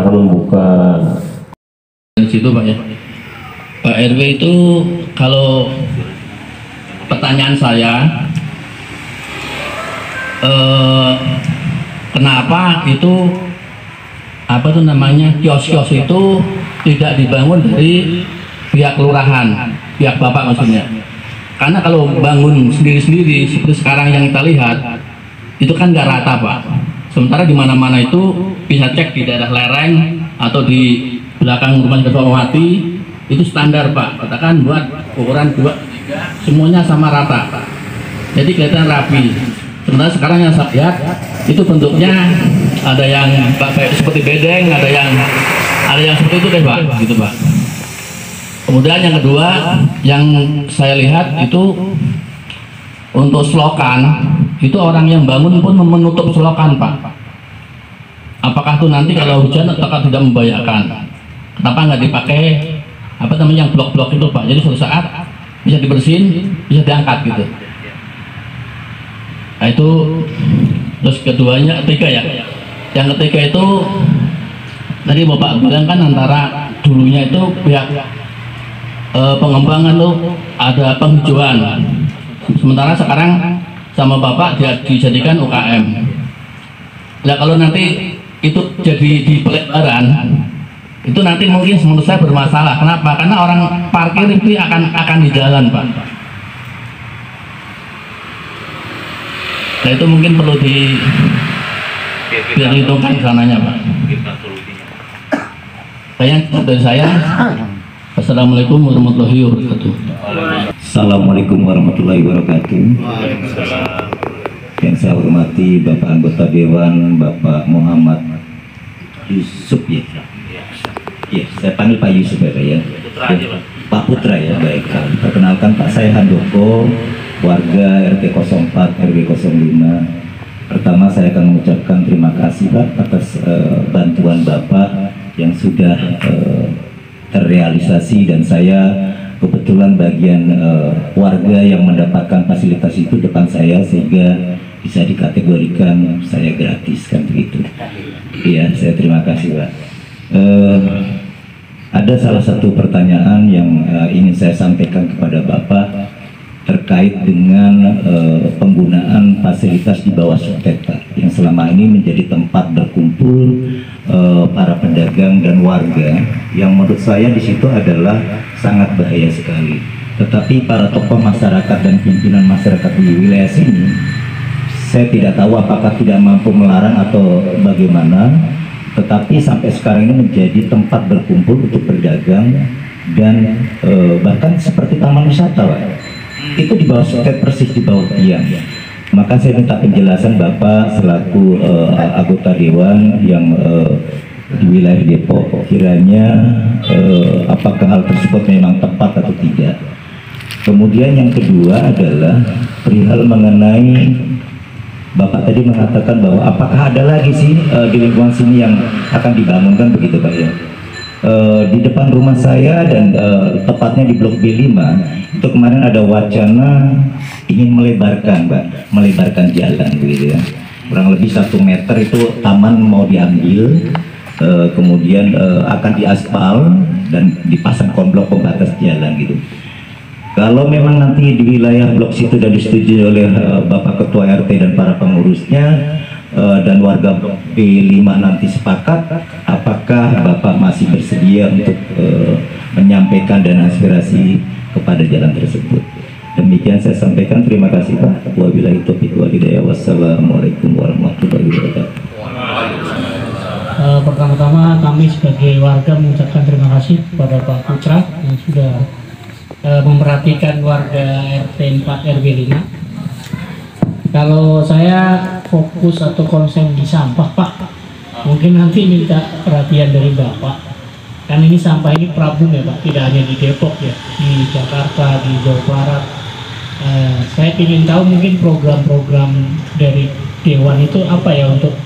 akan membuka di situ Pak ya. Pak RW itu kalau pertanyaan saya, kenapa itu apa tuh namanya kios-kios itu tidak dibangun dari pihak kelurahan, pihak Bapak maksudnya? Karena kalau bangun sendiri-sendiri seperti sekarang yang kita lihat itu kan nggak rata Pak. Sementara di mana-mana itu bisa cek di daerah lereng atau di belakang rumah Ketua Mati itu standar Pak. Katakan buat ukuran 2, 3 semuanya sama rata. Jadi kelihatan rapi. Sementara sekarang yang saya lihat itu bentuknya ada yang seperti bedeng, ada yang seperti itu deh Pak, gitu Pak. Kemudian yang kedua yang saya lihat itu untuk selokan itu orang yang bangun pun menutup selokan Pak. Apakah itu nanti kalau hujan atau tidak membahayakan? Kenapa nggak dipakai apa namanya yang blok-blok itu Pak? Jadi suatu saat bisa dibersihin, bisa diangkat gitu. Nah itu terus ketiga ya. Yang ketiga itu tadi Bapak bilang kan antara dulunya itu pihak pengembangan tuh ada penghijauan. Sementara sekarang sama Bapak dia dijadikan UKM. Nah kalau nanti itu jadi di pelebaran itu nanti mungkin menurut saya bermasalah. Kenapa? Karena orang parkir itu akan di jalan Pak. Nah itu mungkin perlu diperhitungkan sananya Pak. Dari saya Assalamualaikum warahmatullahi wabarakatuh. Assalamualaikum warahmatullahi wabarakatuh. Yang saya hormati Bapak Anggota Dewan Bapak Muhammad Yusuf ya. Ya, saya panggil Pak Yusuf ya. Pak Putra ya, baik. Perkenalkan Pak, saya Handoko, warga RT 04 RW 05. Pertama saya akan mengucapkan terima kasih Pak atas bantuan Bapak yang sudah terrealisasi, dan saya kebetulan bagian warga yang mendapatkan fasilitas itu depan saya, sehingga bisa dikategorikan saya gratis kan begitu. Iya, saya terima kasih Pak. Ada salah satu pertanyaan yang ingin saya sampaikan kepada Bapak terkait dengan penggunaan fasilitas di bawah sutet Pak, yang selama ini menjadi tempat berkumpul para pedagang dan warga, yang menurut saya di situ adalah sangat bahaya sekali. Tetapi para tokoh masyarakat dan pimpinan masyarakat di wilayah sini, saya tidak tahu apakah tidak mampu melarang atau bagaimana, tetapi sampai sekarang ini menjadi tempat berkumpul untuk berdagang dan bahkan seperti taman wisata Pak. Itu di bawah sutet, persis di bawah tiang. Maka saya minta penjelasan Bapak selaku anggota dewan yang di wilayah Depok, kiranya apakah hal tersebut memang tepat atau tidak. Kemudian yang kedua adalah perihal mengenai Bapak tadi mengatakan bahwa apakah ada lagi sih di lingkungan sini yang akan dibangunkan begitu Pak ya. Di depan rumah saya dan tepatnya di blok B5 itu kemarin ada wacana ingin melebarkan Pak, melebarkan jalan begitu ya, kurang lebih 1 meter itu taman mau diambil, kemudian akan diaspal dan dipasang konblok pembatas jalan gitu. Kalau memang nanti di wilayah blok situ dan disetujui oleh Bapak Ketua RT dan para pengurusnya dan warga B5 nanti sepakat, apakah Bapak masih bersedia untuk menyampaikan dan aspirasi kepada jalan tersebut? Demikian saya sampaikan, terima kasih Pak. Wabillahi taufiq wal hidayah. Wassalamualaikum warahmatullahi wabarakatuh. Pertama-tama kami sebagai warga mengucapkan terima kasih kepada Pak Putra yang sudah memperhatikan warga RT 4 RW 5. Kalau saya fokus atau konsen di sampah Pak, mungkin nanti minta perhatian dari Bapak. Kan ini sampah ini problem ya Pak, tidak hanya di Depok ya, di Jakarta, di Jawa Barat. Saya ingin tahu mungkin program-program dari Dewan itu apa ya untuk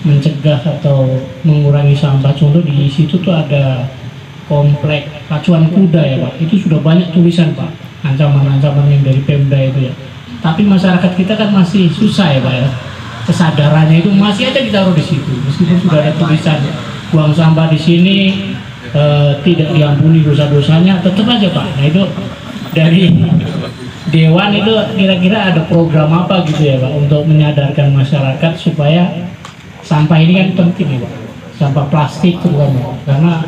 mencegah atau mengurangi sampah. Contoh di situ tuh ada komplek pacuan kuda ya Pak, itu sudah banyak tulisan Pak, ancaman-ancaman yang dari Pemda itu ya. Tapi masyarakat kita kan masih susah ya Pak ya. Kesadarannya itu masih aja ditaruh di situ. Meskipun sudah ada tulisan buang sampah di sini tidak diampuni dosa-dosanya, tetap aja Pak. Nah itu dari Dewan itu kira-kira ada program apa gitu ya Pak untuk menyadarkan masyarakat supaya sampah ini kan penting ya Pak, sampah plastik terutama, karena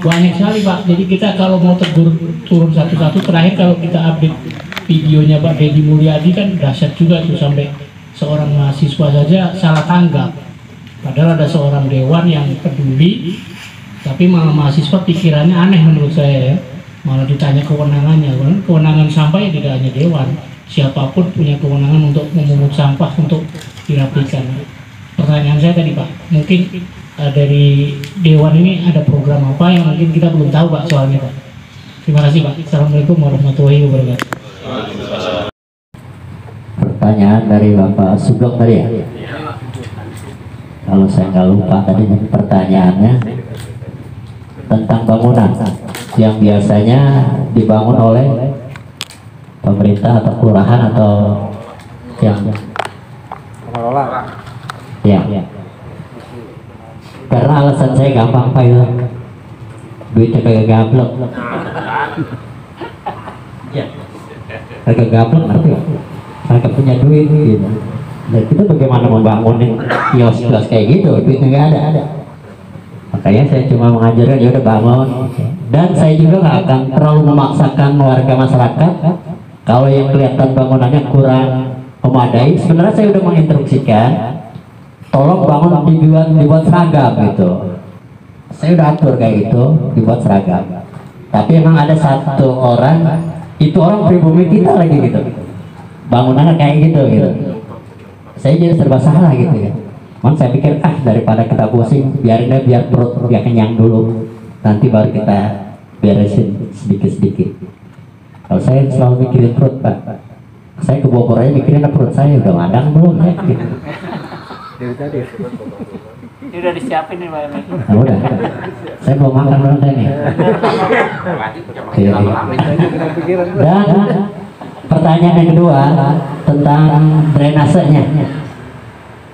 banyak sekali Pak. Jadi kita kalau mau tegur turun satu-satu, terakhir kalau kita update videonya Pak Deddy Mulyadi kan dahsyat juga tuh, sampai seorang mahasiswa saja salah tanggap, padahal ada seorang dewan yang peduli, tapi malah mahasiswa pikirannya aneh menurut saya ya. Malah ditanya kewenangannya, kewenangan sampah ya tidak hanya dewan, siapapun punya kewenangan untuk memungut sampah untuk dirapikan. Pertanyaan saya tadi Pak, mungkin dari dewan ini ada program apa yang mungkin kita belum tahu Pak soalnya Pak. Terima kasih Pak. Assalamualaikum warahmatullahi wabarakatuh. Pertanyaan dari Bapak Sugeng tadi ya. Kalau saya nggak lupa tadi pertanyaannya tentang bangunan yang biasanya dibangun oleh pemerintah atau kelurahan atau yang pengelola. Ya. Karena alasan saya gampang Pak itu, duitnya kagak gablek. Ya. Kagak gablek ngerti Pak? Kagak punya duit gitu. Dan kita bagaimana membangun kios-kios kayak gitu, duitnya nggak ada. Makanya saya cuma mengajarkan ya udah bangun, dan saya juga nggak akan terlalu memaksakan warga masyarakat. Kalau yang kelihatan bangunannya kurang memadai, sebenarnya saya udah menginstruksikan tolong bangun dibuat seragam gitu. Saya udah atur kayak gitu, dibuat seragam. Tapi emang ada satu orang, itu orang pribumi kita lagi gitu, bangunannya kayak gitu. Saya jadi serba salah gitu ya. Man, saya pikir daripada kita pusing, biar perut biar kenyang dulu, nanti baru kita beresin sedikit-sedikit. Kalau saya selalu mikirin perut Pak, saya ke Bogor aja mikirin perut saya udah madang belum ya gitu. Ini udah disiapin nih Pak. Nah, udah. Saya belum makan belum nih. Dan pertanyaan yang kedua tentang drainasenya.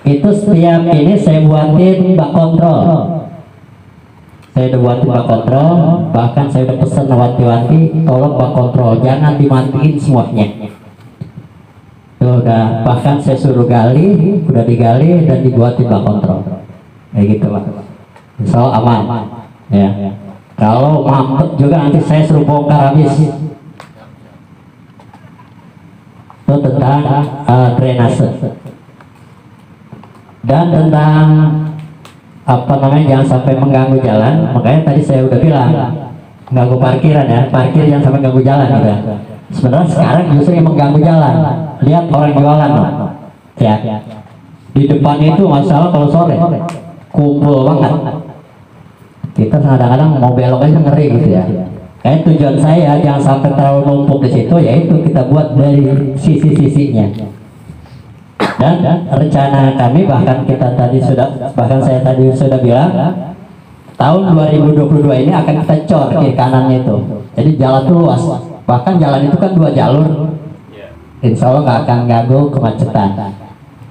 Itu setiap ini saya buatin bak kontrol. Saya udah buatin bak kontrol, bahkan saya udah pesan wanti-wanti tolong bak kontrol jangan dimatiin semuanya. Tuh udah, bahkan saya suruh gali, udah digali dan dibuatin bak kontrol. Kayak gitu Pak. Insya Allah aman. Ya. Kalau mampet juga nanti saya suruh bongkar habis. Itu tentang drainase. Dan tentang jangan sampai mengganggu jalan. Makanya tadi saya udah bilang ganggu parkiran ya, parkir jangan sampai ganggu jalan gitu. Sebenarnya sekarang justru yang mengganggu jalan. Lihat orang jualan loh. Ya. Di depannya itu masalah kalau sore kumpul banget. Kita kadang-kadang mau belok aja ngeri gitu ya. Kayak tujuan saya jangan sampai terlalu numpuk di situ, yaitu kita buat dari sisi-sisinya. Dan rencana kami bahkan saya tadi sudah bilang tahun 2022 ini akan kita cor kiri kanannya itu. Jadi jalan itu luas. Bahkan jalan itu kan 2 jalur. Insya Allah nggak akan ganggu kemacetan.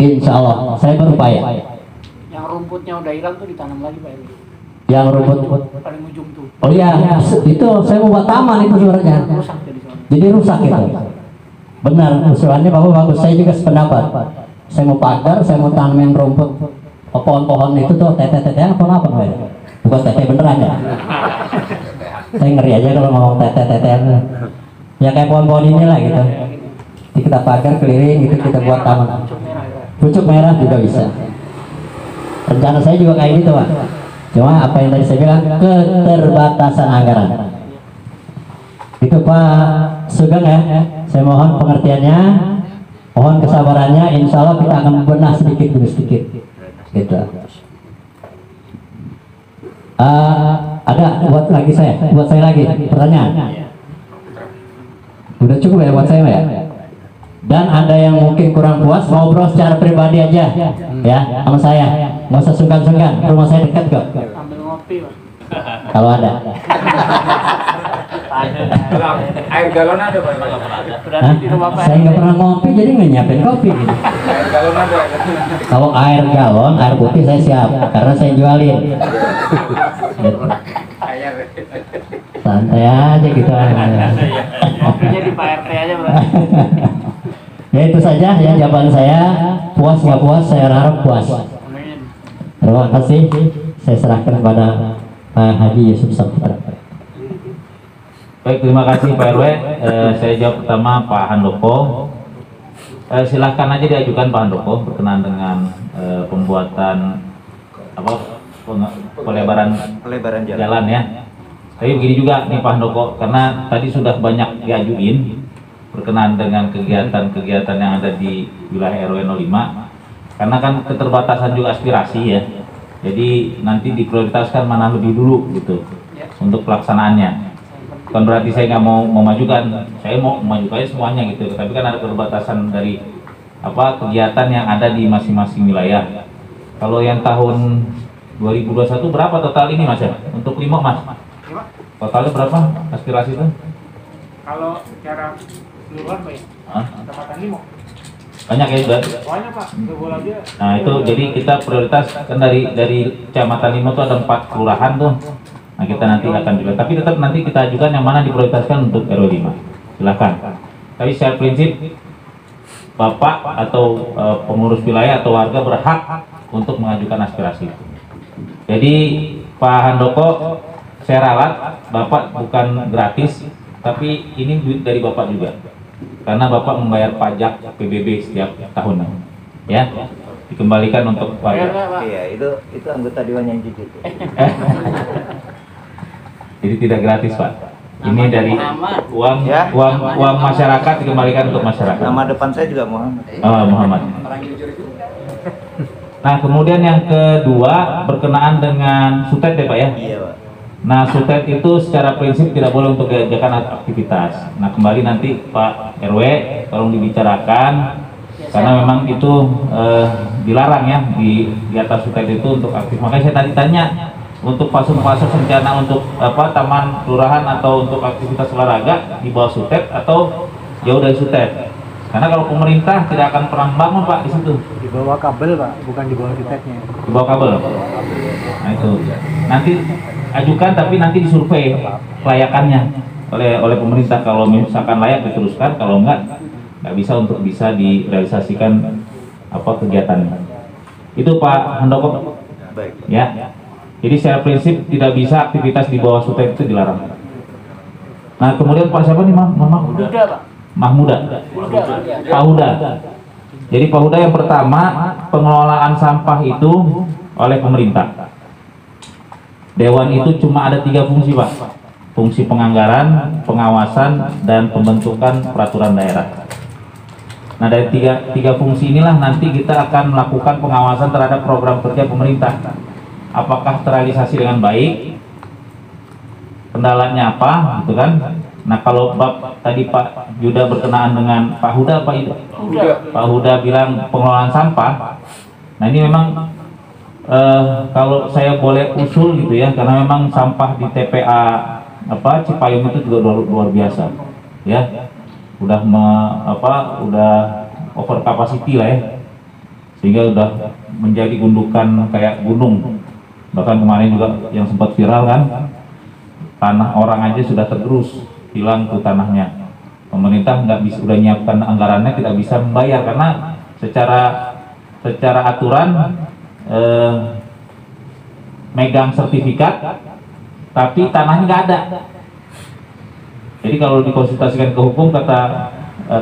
Insya Allah saya berupaya. Yang rumputnya udah hilang tuh ditanam lagi Pak. Yang rumput paling ujung tuh. Oh iya, itu saya mau buat taman itu sebenarnya. Jadi rusak itu. Benar, usulannya bagus. Saya juga sependapat. Saya mau pagar, saya mau tanamin rumput pohon-pohon itu tuh tete-tetean apa ya? Bukan tete beneran ya? Saya ngeri aja kalau ngomong tete-tetean. Ya kayak pohon-pohon inilah gitu. Jadi kita pagar keliling gitu, kita buat taman. Pucuk merah juga bisa. Rencana saya juga kayak gitu Pak. Cuma apa yang tadi saya bilang, keterbatasan anggaran. Itu Pak Sugeng ya. Saya mohon pengertiannya. Mohon kesabarannya, insya Allah kita akan membenah sedikit demi sedikit. Gitu. Ada buat saya lagi pertanyaan. Udah cukup ya buat saya ya. Dan ada yang mungkin kurang puas, ngobrol secara pribadi aja, ya sama saya. Nggak usah sungkan-sungkan. Rumah saya dekat kok. Ambil ngopi Pak. Kalau ada. Kalau air galon ada Pak? Hah? Saya nggak pernah ngopi jadi nggak nyiapin kopi gitu. Air galon ada. Kalau air galon, air putih saya siap karena saya jualin. Gitu. Santai aja gitu. Kopinya di Pak RT aja berarti. Ya itu saja ya jawaban saya. Puas nggak puas, saya harap puas. Terima kasih. Saya serahkan kepada Pak Haji Yusuf Saputra. Baik, terima kasih Pak RW. Saya jawab pertama Pak Handoko. Silahkan aja diajukan Pak Handoko berkenaan dengan pembuatan pelebaran jalan ya. Tapi begini juga nih Pak Handoko, karena tadi sudah banyak diajuin berkenaan dengan kegiatan-kegiatan yang ada di wilayah RW 05. Karena kan keterbatasan juga aspirasi ya. Jadi nanti diprioritaskan mana lebih dulu gitu untuk pelaksanaannya. Bukan berarti saya nggak mau memajukan, saya mau memajukannya semuanya gitu. Tapi kan ada keterbatasan dari kegiatan yang ada di masing-masing wilayah. Kalau yang tahun 2021 berapa total ini Mas ya? Untuk Limo Mas? Totalnya berapa aspirasi itu? Kalau secara keseluruhan Pak ya? Kecamatan Limo. Banyak ya sudah? Banyak Pak, bola aja. Nah itu jadi kita prioritas kan dari Kecamatan Limo tuh ada 4 kelurahan tuh. Nah kita nanti akan juga, tapi tetap nanti kita ajukan yang mana diprioritaskan untuk RW 5. Silakan. Tapi secara prinsip Bapak atau pengurus wilayah atau warga berhak untuk mengajukan aspirasi. Jadi Pak Handoko, saya ralat, Bapak bukan gratis, tapi ini duit dari Bapak juga. Karena Bapak membayar pajak PBB setiap tahunnya, ya, dikembalikan untuk warga. Iya, itu anggota Dewan yang jujur. Jadi tidak gratis Pak. Ini dari uang masyarakat dikembalikan untuk masyarakat. Nama depan saya juga Muhammad. Muhammad. Nah kemudian yang kedua berkenaan dengan sutet ya Pak ya. Iya Pak. Nah sutet itu secara prinsip tidak boleh untuk diajarkan aktivitas. Nah kembali nanti Pak RW tolong dibicarakan karena memang itu dilarang ya di atas sutet itu untuk aktif. Makanya saya tadi tanya untuk fase-fase rencana untuk taman kelurahan atau untuk aktivitas olahraga di bawah sutet atau jauh dari sutet. Karena kalau pemerintah tidak akan pernah bangun Pak di situ. Di bawah kabel Pak, bukan di bawah sutetnya. Di bawah kabel. Nah itu nanti ajukan tapi nanti disurvei kelayakannya oleh pemerintah. Kalau misalkan layak diteruskan, kalau enggak bisa untuk bisa direalisasikan kegiatannya. Itu Pak Handoko. Baik. Ya. Jadi secara prinsip tidak bisa aktivitas di bawah sutet itu dilarang. Nah kemudian Pak siapa nih Mahmuda Pak. Mahmuda. Pak Huda. Jadi Pak Huda yang pertama pengelolaan sampah itu oleh pemerintah. Dewan itu cuma ada 3 fungsi Pak. Fungsi penganggaran, pengawasan, dan pembentukan peraturan daerah. Nah dari tiga fungsi inilah nanti kita akan melakukan pengawasan terhadap program kerja pemerintah. Apakah terrealisasi dengan baik, kendalanya apa, gitu kan? Nah kalau tadi Pak Yuda berkenaan dengan Pak Huda, Pak Huda bilang pengelolaan sampah. Nah ini memang kalau saya boleh usul gitu ya, karena memang sampah di TPA Cipayung itu juga luar biasa, ya, udah over capacity lah ya, sehingga udah menjadi gundukan kayak gunung. Bahkan kemarin juga yang sempat viral kan, tanah orang aja sudah tergerus, hilang tuh tanahnya. Pemerintah nggak bisa, udah nyiapkan anggarannya, tidak bisa membayar karena secara aturan megang sertifikat, tapi tanahnya nggak ada. Jadi kalau dikonsultasikan ke hukum, kata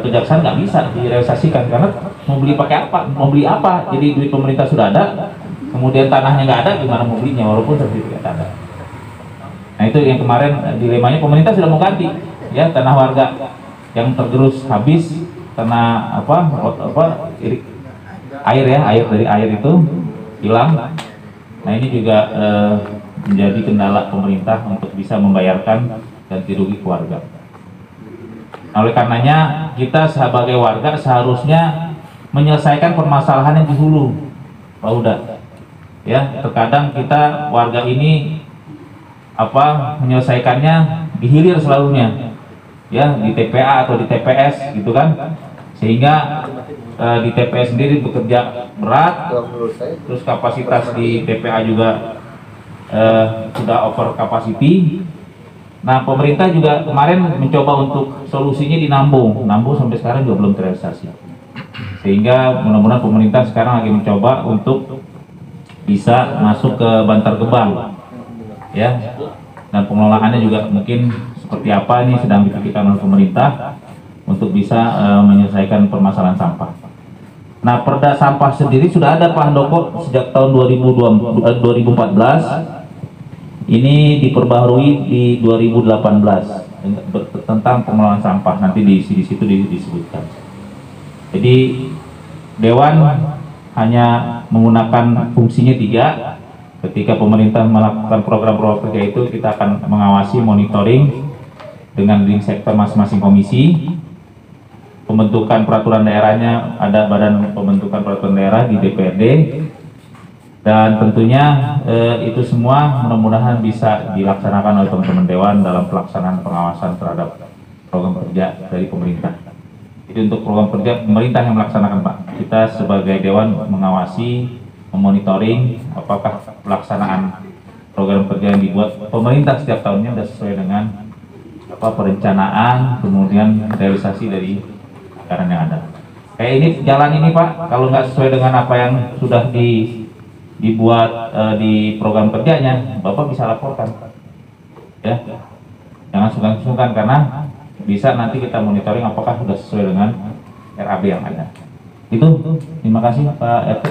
kejaksaan nggak bisa direalisasikan karena mau beli pakai apa, mau beli apa? Jadi duit pemerintah sudah ada, kemudian tanahnya nggak ada, gimana mau belinya walaupun sertifikat ada. Nah itu yang kemarin dilemanya, pemerintah sudah mau ganti ya tanah warga yang tergerus habis karena air dari air itu hilang. Nah ini juga menjadi kendala pemerintah untuk bisa membayarkan ganti rugi keluarga. Nah, oleh karenanya kita sebagai warga seharusnya menyelesaikan permasalahan yang di hulu, Pak Huda. Ya, terkadang kita warga ini menyelesaikannya dihilir selalunya, ya di TPA atau di TPS gitu kan, sehingga di TPS sendiri bekerja berat, terus kapasitas di TPA juga sudah over capacity. Nah, pemerintah juga kemarin mencoba untuk solusinya di Nambung sampai sekarang juga belum terrealisasi, sehingga mudah-mudahan pemerintah sekarang lagi mencoba untuk bisa masuk ke Bantar Gebang, ya, dan pengelolaannya juga mungkin seperti apa ini sedang dipikirkan oleh pemerintah untuk bisa menyelesaikan permasalahan sampah. Nah, perda sampah sendiri sudah ada Pak Handoko sejak tahun 2014. Ini diperbaharui di 2018 tentang pengelolaan sampah. Nanti di situ disebutkan. Jadi Dewan hanya menggunakan fungsinya 3. Ketika pemerintah melakukan program-program kerja itu, kita akan mengawasi, monitoring dengan link sektor masing-masing komisi. Pembentukan peraturan daerahnya ada Badan Pembentukan Peraturan Daerah di DPRD, dan tentunya itu semua mudah-mudahan bisa dilaksanakan oleh teman-teman Dewan dalam pelaksanaan pengawasan terhadap program kerja dari pemerintah. Jadi untuk program kerja pemerintah yang melaksanakan, Pak. Kita sebagai Dewan mengawasi, memonitoring apakah pelaksanaan program kerja yang dibuat pemerintah setiap tahunnya sudah sesuai dengan perencanaan, kemudian realisasi dari anggaran yang ada. Kayak ini jalan ini Pak, kalau nggak sesuai dengan apa yang sudah dibuat di program kerjanya, Bapak bisa laporkan, ya. Jangan sungkan-sungkan, karena bisa nanti kita monitoring apakah sudah sesuai dengan RAB yang ada. Itu, terima kasih Pak RT.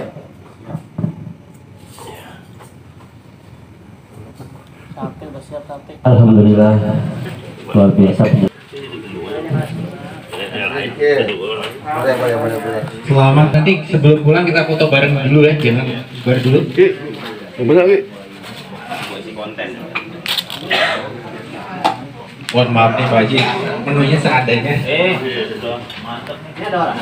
Alhamdulillah, luar biasa. Selamat, nanti sebelum pulang kita foto bareng dulu ya, jangan bareng dulu. Mohon maaf nih Pak Haji, menunya seadanya. Mantap nih. Ini ada orang.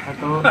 Satu.